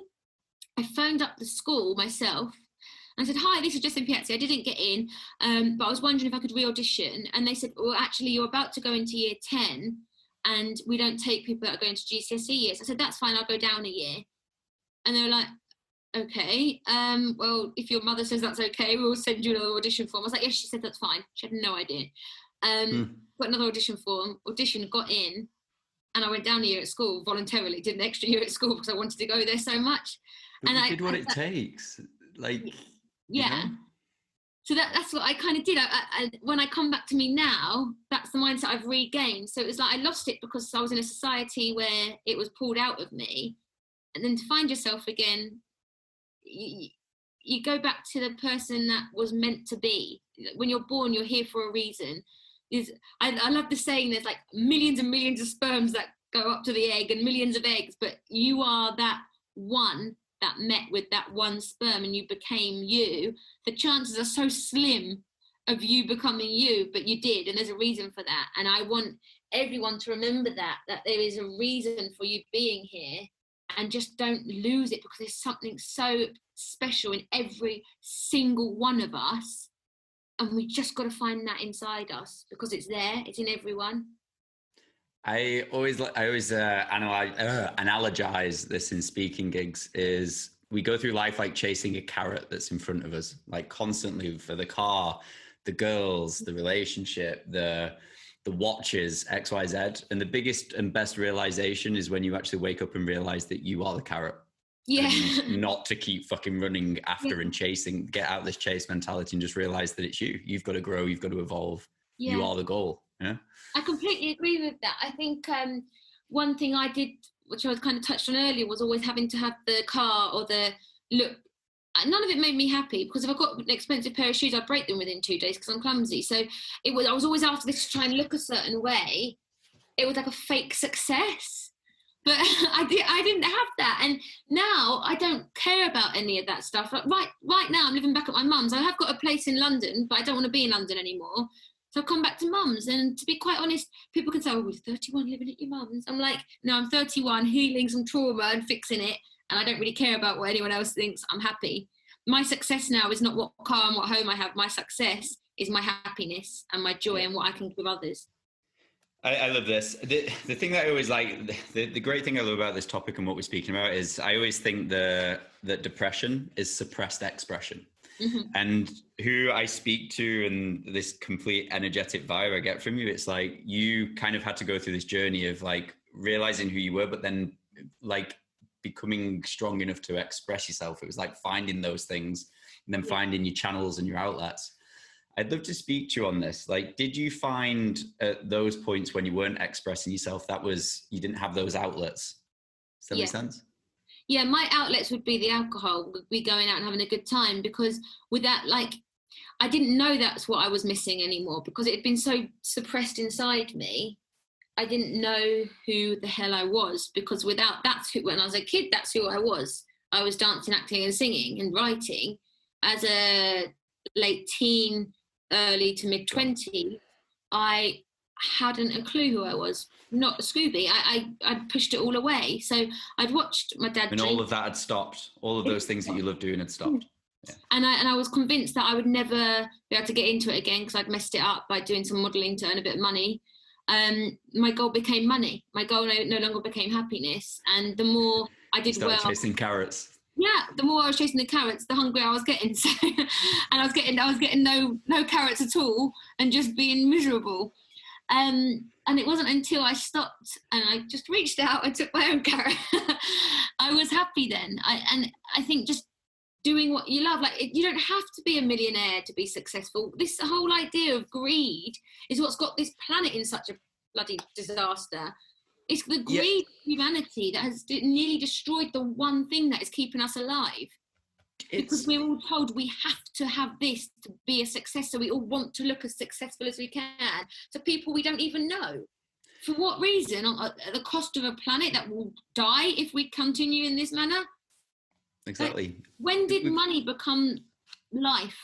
I phoned up the school myself. I said, hi, this is Jess Impiazzi. I didn't get in, but I was wondering if I could re-audition. And they said, well, actually, you're about to go into year 10. and we don't take people that are going to GCSE years. I said, that's fine, I'll go down a year. And they were like, okay, well, if your mother says that's okay, we'll send you another audition form. I was like, yes, she said that's fine. She had no idea. Got another audition form, auditioned, got in, and I went down a year at school voluntarily, did an extra year at school because I wanted to go there so much. But you did what it takes. Like, yeah. You know? So that's what I kind of did. I, when I come back to me now, that's the mindset I've regained. So it was like I lost it because I was in a society where it was pulled out of me. And then to find yourself again, you go back to the person that was meant to be. When you're born, you're here for a reason. I love the saying, there's like millions and millions of sperms that go up to the egg and millions of eggs, but you are that one that met with that one sperm and you became you. The chances are so slim of you becoming you, but you did, and there's a reason for that. And I want everyone to remember that there is a reason for you being here, and just don't lose it, because there's something so special in every single one of us, and we just got to find that inside us, because it's there, it's in everyone. I always analogize this in speaking gigs. Is we go through life like chasing a carrot that's in front of us, like constantly, for the car, the girls, the relationship, the watches, XYZ. And the biggest and best realization is when you actually wake up and realize that you are the carrot. Yeah. And not to keep fucking running after and chasing, get out of this chase mentality and just realize that it's you. You've got to grow, you've got to evolve. Yeah. You are the goal. Yeah. I completely agree with that. I think one thing I did, which I was kind of touched on earlier, was always having to have the car or the look. None of it made me happy, because if I got an expensive pair of shoes, I'd break them within 2 days because I'm clumsy. So I was always after this to try and look a certain way. It was like a fake success, but I didn't have that. And now I don't care about any of that stuff. Like right now I'm living back at my mum's. I have got a place in London, but I don't want to be in London anymore. So I've come back to mum's, and to be quite honest, people can say, oh, you're 31 living at your mum's. I'm like, no, I'm 31 healing some trauma and fixing it, and I don't really care about what anyone else thinks. I'm happy. My success now is not what car and what home I have. My success is my happiness and my joy and what I can give others. I love this. The thing that I always like, the great thing I love about this topic and what we're speaking about is I always think that depression is suppressed expression. Mm-hmm. And who I speak to and this complete energetic vibe I get from you, it's like you kind of had to go through this journey of like realizing who you were, but then like becoming strong enough to express yourself. It was like finding those things and then finding your channels and your outlets. I'd love to speak to you on this. Like, did you find at those points when you weren't expressing yourself, you didn't have those outlets? Does that make sense? Yeah, my outlets would be the alcohol, would be going out and having a good time, because with that, like, I didn't know that's what I was missing anymore, because it had been so suppressed inside me. I didn't know who the hell I was, because when I was a kid, that's who I was. I was dancing, acting and singing and writing. As a late teen, early to mid 20s, I hadn't a clue who I was. Not a Scooby. I'd pushed it all away. So I'd watched my dad. And all of that had stopped. All of those things that you loved doing had stopped. Yeah. And I was convinced that I would never be able to get into it again, because I'd messed it up by doing some modelling to earn a bit of money. My goal became money. My goal no longer became happiness. And the more I did well, chasing carrots. Yeah, the more I was chasing the carrots, the hungrier I was getting. So, and I was getting no carrots at all, and just being miserable. And it wasn't until I stopped and I just reached out and took my own carrot, I was happy then. I think just doing what you love, like, you don't have to be a millionaire to be successful. This whole idea of greed is what's got this planet in such a bloody disaster. It's the greed of humanity that has nearly destroyed the one thing that is keeping us alive. Because we're all told we have to have this to be a success, so we all want to look as successful as we can to people we don't even know. For what reason? At the cost of a planet that will die if we continue in this manner? Exactly. Like, when did money become life?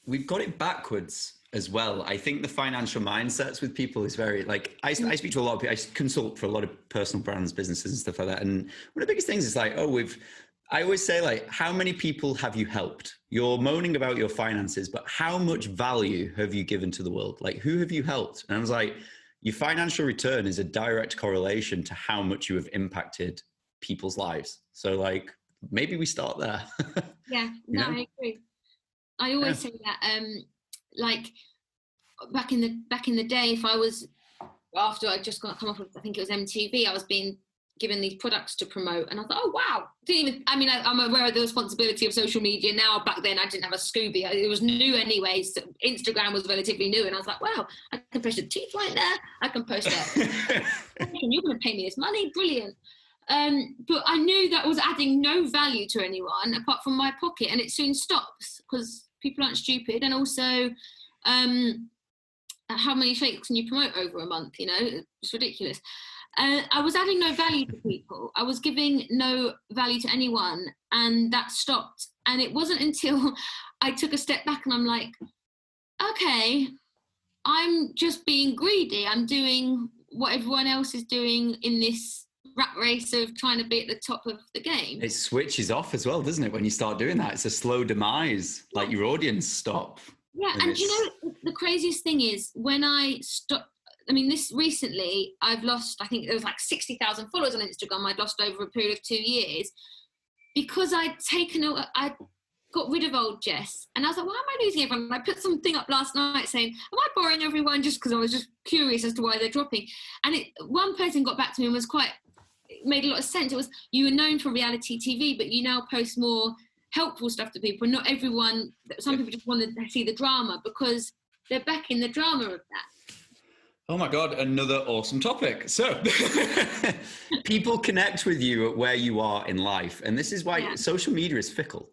We've got it backwards as well. I think the financial mindsets with people is very, like, I speak to a lot of people, I consult for a lot of personal brands, businesses and stuff like that. And one of the biggest things is like, I always say, like, how many people have you helped? You're moaning about your finances, but how much value have you given to the world? Like, who have you helped? And I was like, your financial return is a direct correlation to how much you have impacted people's lives. So like, maybe we start there. Yeah, no, I agree. I always say that, like back in the day, if I was, after I just come off of, I think it was MTV, I was being given these products to promote, and I thought, oh wow, I'm aware of the responsibility of social media now. Back then I didn't have a Scooby, it was new anyway, so Instagram was relatively new, and I was like, wow, I can post a teeth right there, I can post that. You're going to pay me this money, brilliant. But I knew that was adding no value to anyone apart from my pocket, and it soon stops because people aren't stupid. And also, how many shakes can you promote over a month? It's ridiculous. I was adding no value to people. I was giving no value to anyone, and that stopped. And it wasn't until I took a step back and I'm like, okay, I'm just being greedy. I'm doing what everyone else is doing in this rat race of trying to be at the top of the game. It switches off as well, doesn't it? When you start doing that, it's a slow demise. Like your audience stop. Yeah, and the craziest thing is when I stopped. This recently, I've lost, I think there was like 60,000 followers on Instagram. I'd lost over a period of 2 years because I got rid of old Jess. And I was like, why am I losing everyone? And I put something up last night saying, am I boring everyone? Just because I was just curious as to why they're dropping. And one person got back to me and made a lot of sense. It was, you were known for reality TV, but you now post more helpful stuff to people. Not everyone, some people just want to see the drama because they're back in the drama of that. Oh my God, another awesome topic. So people connect with you at where you are in life. And this is why social media is fickle.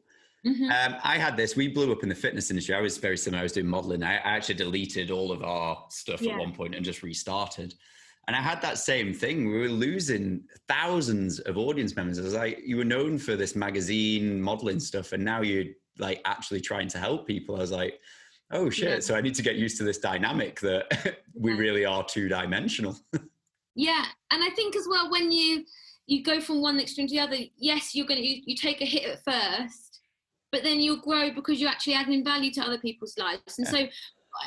Mm-hmm. I had this, we blew up in the fitness industry. I was very similar. I was doing modeling. I actually deleted all of our stuff at one point and just restarted. And I had that same thing. We were losing thousands of audience members. It was like, you were known for this magazine modeling stuff, and now you're like actually trying to help people. I was like, oh shit. Yeah. So I need to get used to this dynamic that we really are two-dimensional. Yeah. And I think as well, when you go from one extreme to the other, yes, you take a hit at first, but then you'll grow because you're actually adding value to other people's lives. And so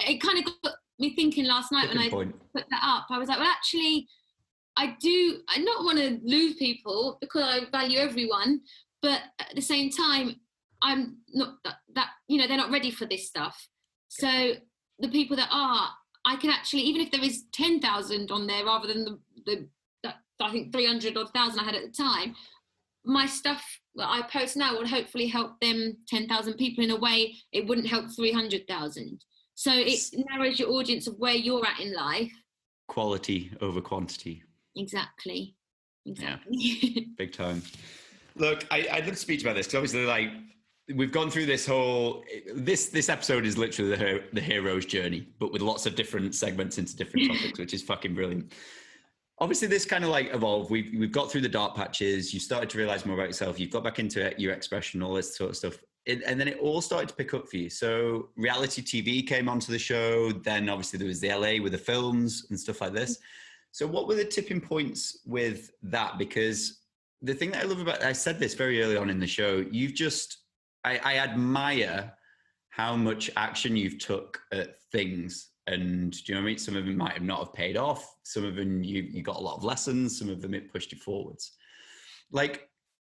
it kind of got me thinking last night when I put that up. I was like, well, actually, I not want to lose people because I value everyone, but at the same time, I'm not that they're not ready for this stuff. So the people that are, I can actually, even if there is 10,000 on there rather than the I think 300 odd thousand I had at the time, my stuff that I post now will hopefully help them 10,000 people in a way it wouldn't help 300,000. So it narrows your audience of where you're at in life. Quality over quantity. Exactly. Yeah, big time. Look, I'd love to speak about this because obviously, we've gone through this whole. This episode is literally the hero's journey, but with lots of different segments into different topics, which is fucking brilliant. Obviously, this kind of evolved. We've got through the dark patches. You started to realize more about yourself. You've got back into your expression, all this sort of stuff. And then it all started to pick up for you. So reality TV came onto the show. Then obviously there was the LA with the films and stuff like this. So what were the tipping points with that? Because the thing that I love about, I said this very early on in the show, I admire how much action you've took at things. And do you know what I mean? Some of them might not have paid off. Some of them you got a lot of lessons. Some of them it pushed you forwards.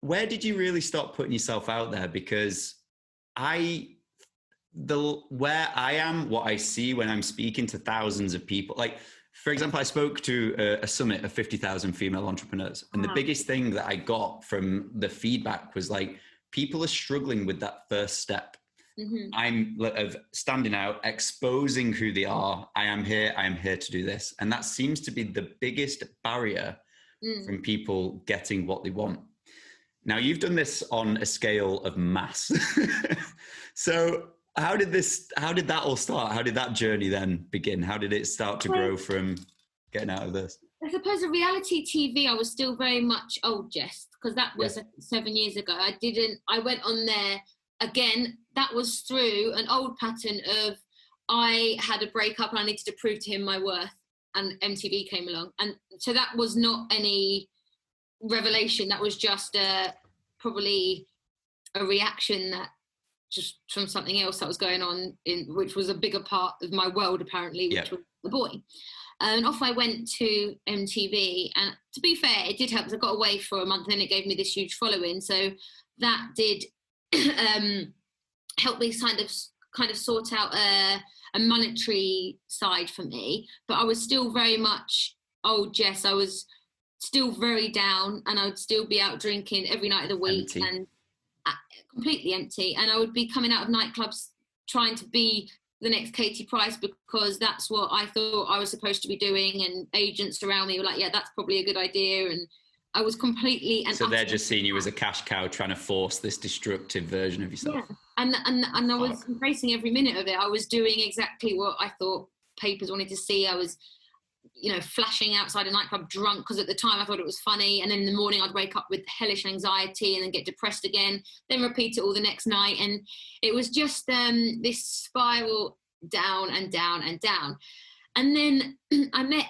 Where did you really start putting yourself out there? Because where I am, what I see when I'm speaking to thousands of people, for example, I spoke to a summit of 50,000 female entrepreneurs. And the biggest thing that I got from the feedback was people are struggling with that first step. Mm-hmm. I'm of standing out, exposing who they are. I am here to do this. And that seems to be the biggest barrier from people getting what they want. Now, you've done this on a scale of mass. So how did that all start? How did that journey then begin? How did it start to grow from getting out of this? I suppose the reality TV, I was still very much old Jess, because that was 7 years ago. I went on there again. That was through an old pattern of I had a breakup and I needed to prove to him my worth, and MTV came along. And so that was not any revelation. That was just probably a reaction that just from something else that was going on which was a bigger part of my world apparently, which was the boy. And off I went to MTV. And to be fair, it did help because I got away for a month and then it gave me this huge following. So that did help me kind of sort out a monetary side for me. But I was still very much old Jess. I was still very down, and I would still be out drinking every night of the week. Empty. And completely empty. And I would be coming out of nightclubs trying to be the next Katie Price because that's what I thought I was supposed to be doing, and agents around me were like, yeah, that's probably a good idea. And I was completely so they're just seeing you as a cash cow trying to force this destructive version of yourself. Yeah. And I was embracing every minute of it. I was doing exactly what I thought papers wanted to see. I was, flashing outside a nightclub drunk because at the time I thought it was funny, and then in the morning I'd wake up with hellish anxiety and then get depressed again, then repeat it all the next night. And it was just this spiral down and down and down. And then I met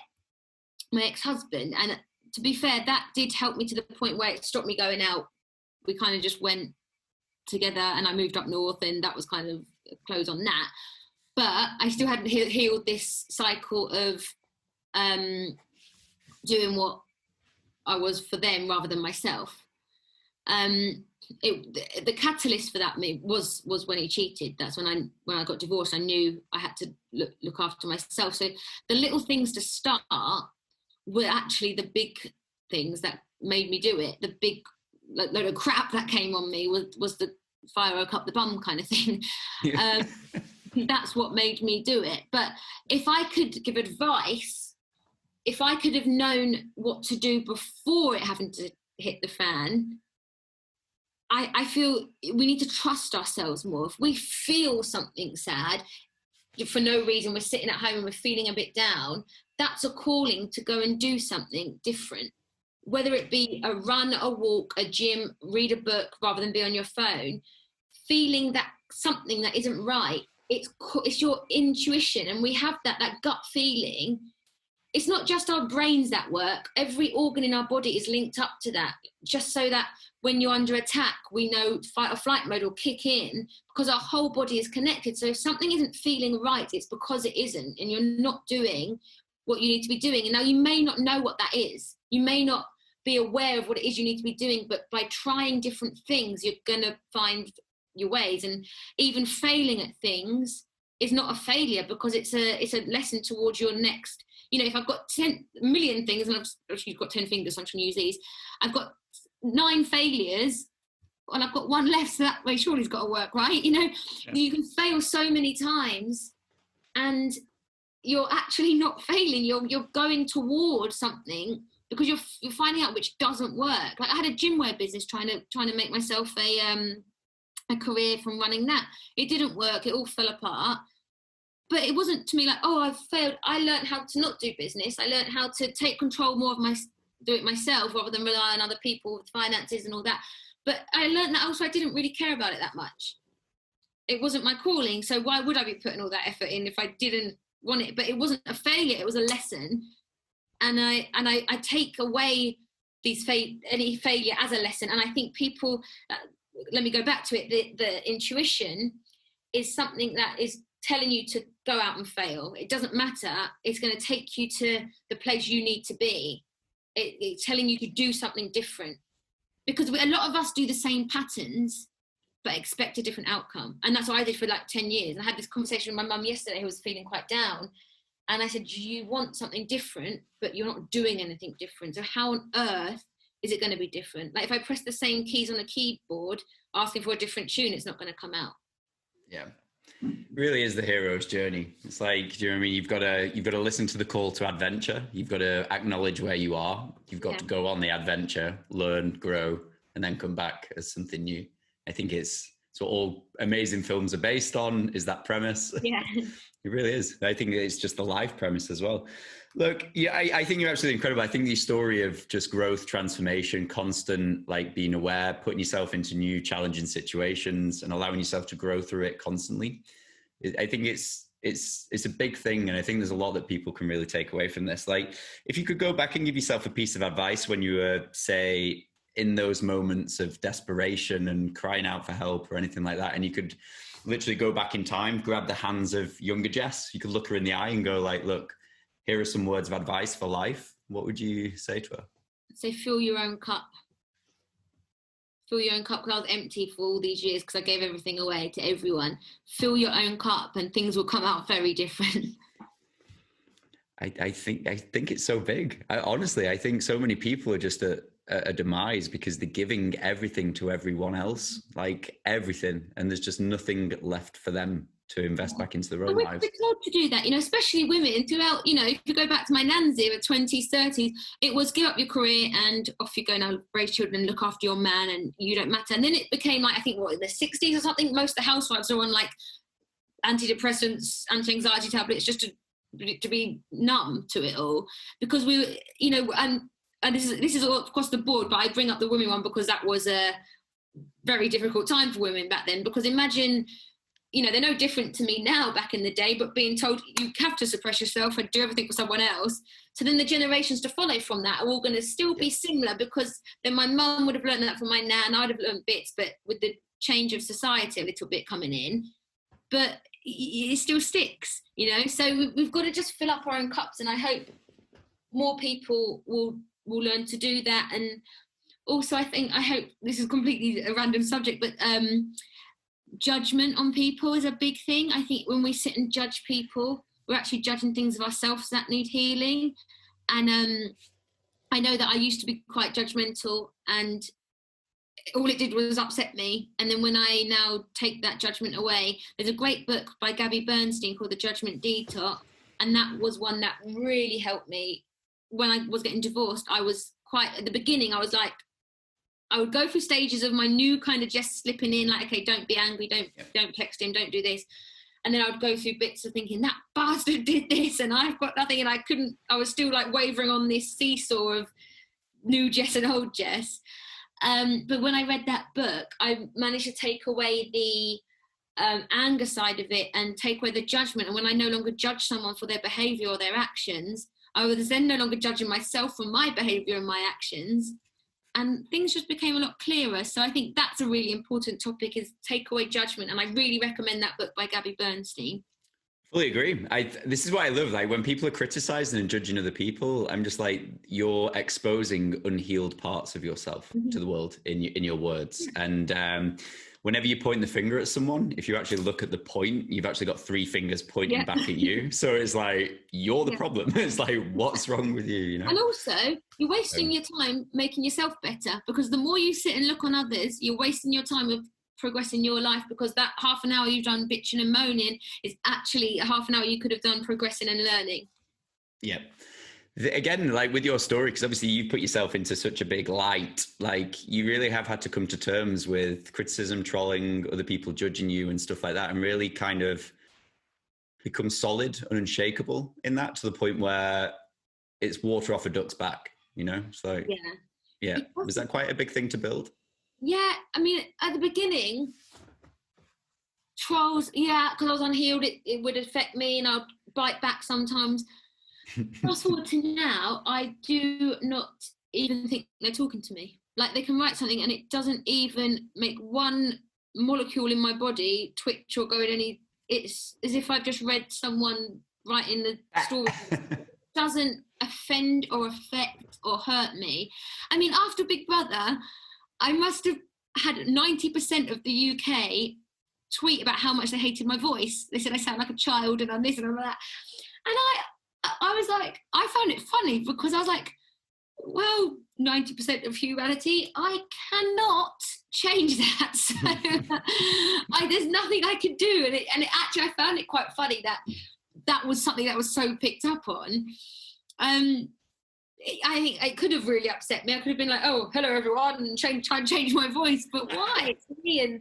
my ex-husband, and to be fair, that did help me to the point where it stopped me going out. We kind of just went together, and I moved up north, and that was kind of close on that. But I still hadn't healed this cycle of doing what I was for them rather than myself. The catalyst for that was when he cheated. That's when I got divorced. I knew I had to look after myself. So the little things to start were actually the big things that made me do it. The big load of crap that came on me was the fire oak up the bum kind of thing. That's what made me do it. But if I could give advice, if I could have known what to do before it happened to hit the fan, I feel we need to trust ourselves more. If we feel something sad for no reason, we're sitting at home and we're feeling a bit down, that's a calling to go and do something different. Whether it be a run, a walk, a gym, read a book rather than be on your phone, feeling that something that isn't right, it's your intuition. And we have that gut feeling. It's not just our brains that work. Every organ in our body is linked up to that, just so that when you're under attack, we know fight or flight mode will kick in because our whole body is connected. So if something isn't feeling right, it's because it isn't, and you're not doing what you need to be doing. And now you may not know what that is. You may not be aware of what it is you need to be doing, but by trying different things, you're going to find your ways. And even failing at things is not a failure because it's a lesson towards your next. If I've got 10 million things, and you've got 10 fingers, so I'm trying to use these, I've got 9 failures, and I've got 1 left, so that way surely it's got to work, right? Yeah. You can fail so many times, and you're actually not failing. You're going towards something because you're finding out which doesn't work. Like I had a gym wear business trying to make myself a career from running that. It didn't work. It all fell apart. But it wasn't to me like, oh, I've failed. I learned how to not do business. I learned how to take control more of do it myself rather than rely on other people with finances and all that. But I learned that also I didn't really care about it that much. It wasn't my calling. So why would I be putting all that effort in if I didn't want it? But it wasn't a failure. It was a lesson. And I take away any failure as a lesson. And I think people, let me go back to it. The intuition is something that is telling you to go out and fail. It doesn't matter. It's going to take you to the place you need to be. It's telling you to do something different, because a lot of us do the same patterns but expect a different outcome. And that's what I did for like 10 years. I had this conversation with my mum yesterday who was feeling quite down, and I said, you want something different but you're not doing anything different, so how on earth is it going to be different? Like if I press the same keys on a keyboard asking for a different tune, it's not going to come out. Yeah. Really is the hero's journey. It's like, do you know what I mean? You've got to listen to the call to adventure. You've got to acknowledge where you are. You've got to go on the adventure, learn, grow, and then come back as something new. I think it's what all amazing films are based on, is that premise. Yeah. It really is. I think it's just the life premise as well. Look, yeah, I think you're absolutely incredible. I think the story of just growth, transformation, constant, like being aware, putting yourself into new challenging situations and allowing yourself to grow through it constantly. I think it's a big thing. And I think there's a lot that people can really take away from this. Like if you could go back and give yourself a piece of advice when you were, say, in those moments of desperation and crying out for help or anything like that, and you could literally go back in time, grab the hands of younger Jess, you could look her in the eye and go like, look, here are some words of advice for life, what would you say to her? Say, fill your own cup. Fill your own cup, because I was empty for all these years because I gave everything away to everyone. Fill your own cup and things will come out very different. I think it's so big. Honestly, I think so many people are just at a demise because they're giving everything to everyone else, like everything, and there's just nothing left for them to invest back into their own lives. We're told to do that, especially women throughout, if you go back to my nan's era, 20s, 30s, it was give up your career and off you go now, raise children and look after your man and you don't matter. And then it became like, I think, in the 60s or something, most of the housewives are on like antidepressants, anti-anxiety tablets, just to be numb to it all, because we, and this is all across the board, but I bring up the women one because that was a very difficult time for women back then, because imagine, they're no different to me now back in the day, but being told you have to suppress yourself and do everything for someone else. So then the generations to follow from that are all going to still be similar, because then my mum would have learned that from my nan, I'd have learned bits, but with the change of society a little bit coming in, but it still sticks, So we've got to just fill up our own cups, and I hope more people will learn to do that. And also I hope, this is completely a random subject, but judgment on people is a big thing. I think when we sit and judge people, we're actually judging things of ourselves that need healing. And I know that I used to be quite judgmental, and all it did was upset me. And then when I now take that judgment away, there's a great book by Gabby Bernstein called The Judgment Detox, and that was one that really helped me. When I was getting divorced, I was quite, at the beginning, I was like, I would go through stages of my new kind of just slipping in, like, okay, don't be angry, don't text him, don't do this. And then I would go through bits of thinking, that bastard did this, and I've got nothing, and I was still like wavering on this seesaw of new Jess and old Jess. But when I read that book, I managed to take away the anger side of it and take away the judgment. And when I no longer judge someone for their behaviour or their actions, I was then no longer judging myself for my behaviour and my actions. And things just became a lot clearer. So I think that's a really important topic, is take away judgment. And I really recommend that book by Gabby Bernstein. Fully agree. This is what I love. Like when people are criticizing and judging other people, I'm just like, you're exposing unhealed parts of yourself to the world in your words. And whenever you point the finger at someone, if you actually look at the point, you've actually got three fingers pointing back at you. So it's like, you're the problem. It's like, what's wrong with you? And also, you're wasting your time making yourself better, because the more you sit and look on others, you're wasting your time of progressing your life, because that half an hour you've done bitching and moaning is actually a half an hour you could have done progressing and learning. Yeah. Again, like with your story, because obviously you put yourself into such a big light, like you really have had to come to terms with criticism, trolling, other people judging you and stuff like that, and really kind of become solid and unshakable in that, to the point where it's water off a duck's back, So yeah. Was that quite a big thing to build? Yeah, I mean, at the beginning, trolls, because I was unhealed, it would affect me, and I'd bite back sometimes. Fast forward to now, I do not even think they're talking to me. Like, they can write something and it doesn't even make one molecule in my body twitch or go in any. It's as if I've just read someone writing the story. It doesn't offend or affect or hurt me. I mean, after Big Brother, I must have had 90% of the UK tweet about how much they hated my voice. They said I sound like a child and I'm this and I'm that. And I was like, I found it funny, because I was like, well, 90% of humanity, I cannot change that. So there's nothing I could do. And it actually, I found it quite funny that was something that was so picked up on. It could have really upset me. I could have been like, oh, hello everyone, and try and change my voice, but why? It's me, and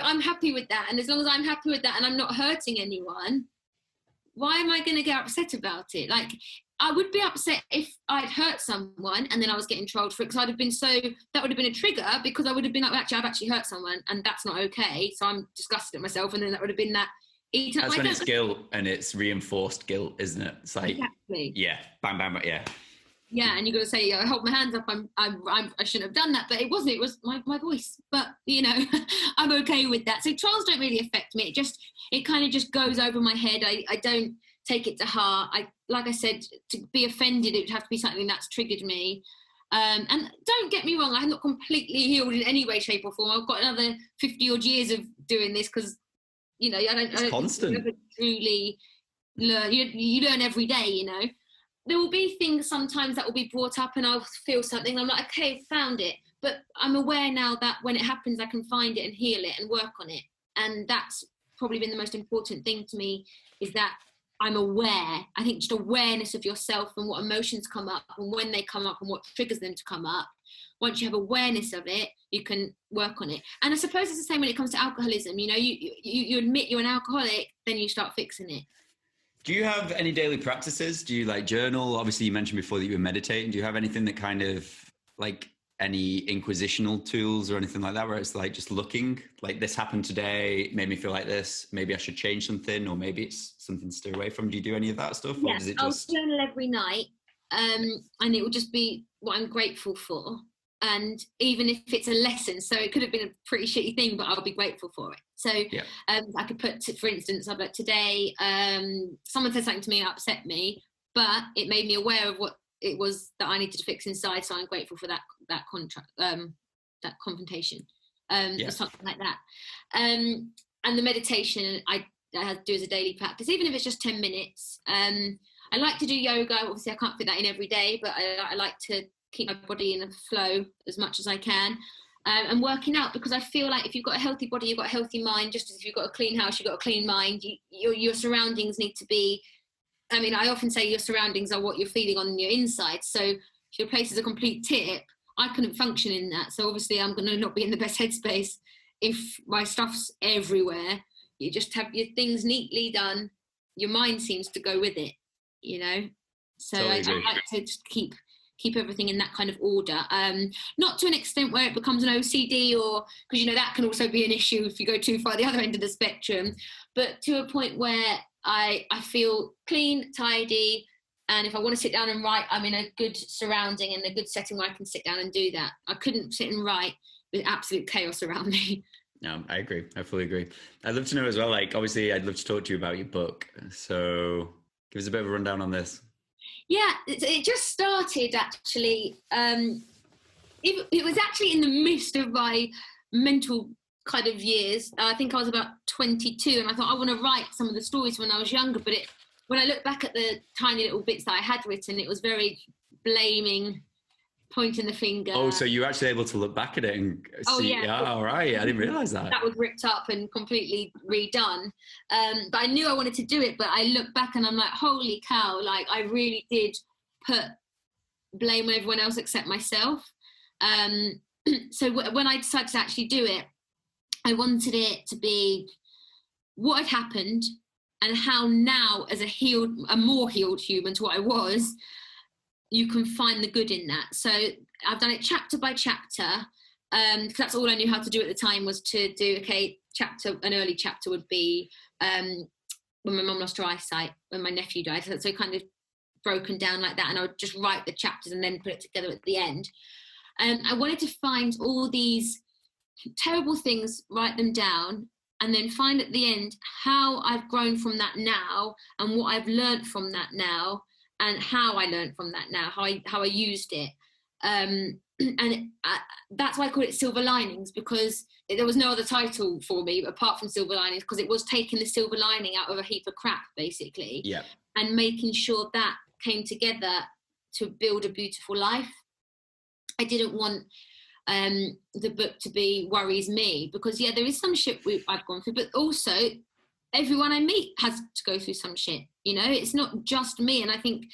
I'm happy with that. And as long as I'm happy with that and I'm not hurting anyone, why am I going to get upset about it? Like, I would be upset if I'd hurt someone and then I was getting trolled for it, because that would have been a trigger, because I would have been like, actually, I've actually hurt someone and that's not okay. So I'm disgusted at myself, and then that would have been that. That's when it's guilt, and it's reinforced guilt, isn't it? It's like, exactly. Yeah, bam, bam, yeah. Yeah, and you've got to say, I hold my hands up, I shouldn't have done that, but it wasn't, it was my voice. But, I'm okay with that. So trolls don't really affect me. It kind of just goes over my head. I don't take it to heart. Like I said, to be offended, it would have to be something that's triggered me. And don't get me wrong, I'm not completely healed in any way, shape or form. I've got another 50 odd years of doing this because, you know, I don't constant. ever truly learn. You learn every day, you know. There will be things sometimes that will be brought up and I'll feel something. I'm like, okay, found it. But I'm aware now that when it happens, I can find it and heal it and work on it. And that's probably been the most important thing to me, is that I'm aware. I think just awareness of yourself and what emotions come up and when they come up and what triggers them to come up. Once you have awareness of it, you can work on it. And I suppose it's the same when it comes to alcoholism. You know, you admit you're an alcoholic, then you start fixing it. Do you have any daily practices? Do you like journal? Obviously, you mentioned before that you were meditating. Do you have anything that kind of like any inquisitional tools or anything like that, where it's like just looking, like this happened today, it made me feel like this, maybe I should change something, or maybe it's something to stay away from? Do you do any of that stuff? Yeah, or does it just... I'll journal every night, and it will just be what I'm grateful for. And even if it's a lesson, so it could have been a pretty shitty thing, but I'll be grateful for it. So yeah. I could put, for instance, I'd like today, someone said something to me that upset me, but it made me aware of what it was that I needed to fix inside. So I'm grateful for that confrontation, or something like that. And the meditation I do as a daily practice, even if it's just 10 minutes. I like to do yoga. Obviously, I can't fit that in every day, but I like to keep my body in a flow as much as I can. And working out, because I feel like if you've got a healthy body, you've got a healthy mind. Just as if you've got a clean house, you've got a clean mind. Your surroundings need to be, I mean, I often say your surroundings are what you're feeling on your inside. So if your place is a complete tip, I couldn't function in that. So obviously I'm going to not be in the best headspace if my stuff's everywhere. You just have your things neatly done. Your mind seems to go with it, you know? So totally. I like to just keep everything in that kind of order. Not to an extent where it becomes an OCD, or, because, you know, that can also be an issue if you go too far the other end of the spectrum, but to a point where I feel clean, tidy, and if I want to sit down and write, I'm in a good surrounding and a good setting where I can sit down and do that. I couldn't sit and write with absolute chaos around me. No, I agree. I fully agree. I'd love to know as well, like, obviously I'd love to talk to you about your book. So give us a bit of a rundown on this. Yeah, it just started actually. It was actually in the midst of my mental kind of years. I think I was about 22, and I thought I want to write some of the stories when I was younger. But when I look back at the tiny little bits that I had written, it was very blaming, pointing the finger. Oh, so you're actually able to look back at it and see? Oh, yeah. All right, I didn't realise that. That was ripped up and completely redone. But I knew I wanted to do it. But I look back and I'm like, holy cow! Like, I really did put blame on everyone else except myself. So when I decided to actually do it, I wanted it to be what had happened and how now, as a more healed human to what I was, you can find the good in that. So I've done it chapter by chapter, because that's all I knew how to do at the time, was to do, an early chapter would be when my mum lost her eyesight, when my nephew died. So kind of broken down like that, and I would just write the chapters and then put it together at the end. I wanted to find all these terrible things, write them down, and then find at the end how I've grown from that now and what I've learned from that now, and how I learned from that now, how I used it. That's why I call it Silver Linings, because there was no other title for me apart from Silver Linings, because it was taking the silver lining out of a heap of crap, basically. Yeah. And making sure that came together to build a beautiful life. I didn't want the book to be worries me, because there is some shit I've gone through, but also everyone I meet has to go through some shit, you know. It's not just me. And I think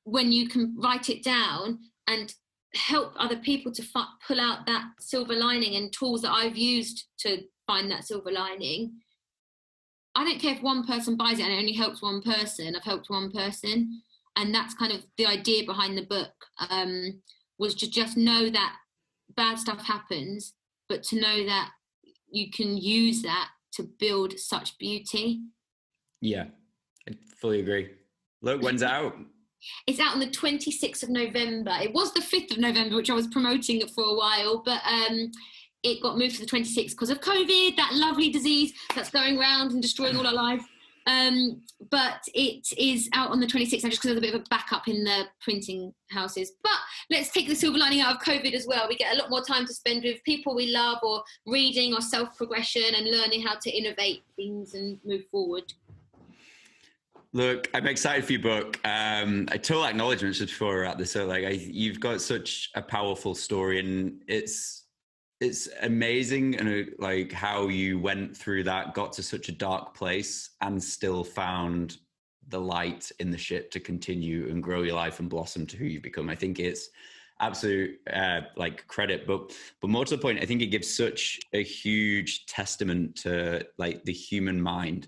when you can write it down and help other people to pull out that silver lining and tools that I've used to find that silver lining, I don't care if one person buys it and it only helps one person. I've helped one person. And that's kind of the idea behind the book, was to just know that bad stuff happens, but to know that you can use that to build such beauty. Yeah, I fully agree. Look, when's it out? It's out on the 26th of November. It was the 5th of November, which I was promoting it for a while, but it got moved to the 26th because of COVID, that lovely disease that's going around and destroying all our lives. But it is out on the 26th, just because there's a bit of a backup in the printing houses. But let's take the silver lining out of COVID as well. We get a lot more time to spend with people we love, or reading, or self-progression, and learning how to innovate things and move forward. Look, I'm excited for your book. A total acknowledgement just before we're at this. So, like, you've got such a powerful story, and it's amazing, and like how you went through that, got to such a dark place, and still found the light in the ship to continue and grow your life and blossom to who you've become. I think it's absolute like credit, but more to the point, I think it gives such a huge testament to like the human mind,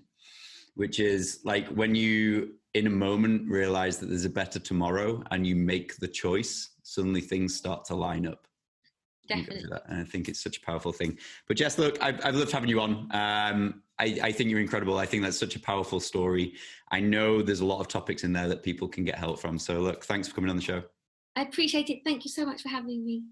which is like when you in a moment realize that there's a better tomorrow and you make the choice, suddenly things start to line up. Definitely. And I think it's such a powerful thing. But Jess, look, I've loved having you on. I think you're incredible. I think that's such a powerful story. I know there's a lot of topics in there that people can get help from. So look, thanks for coming on the show. I appreciate it. Thank you so much for having me.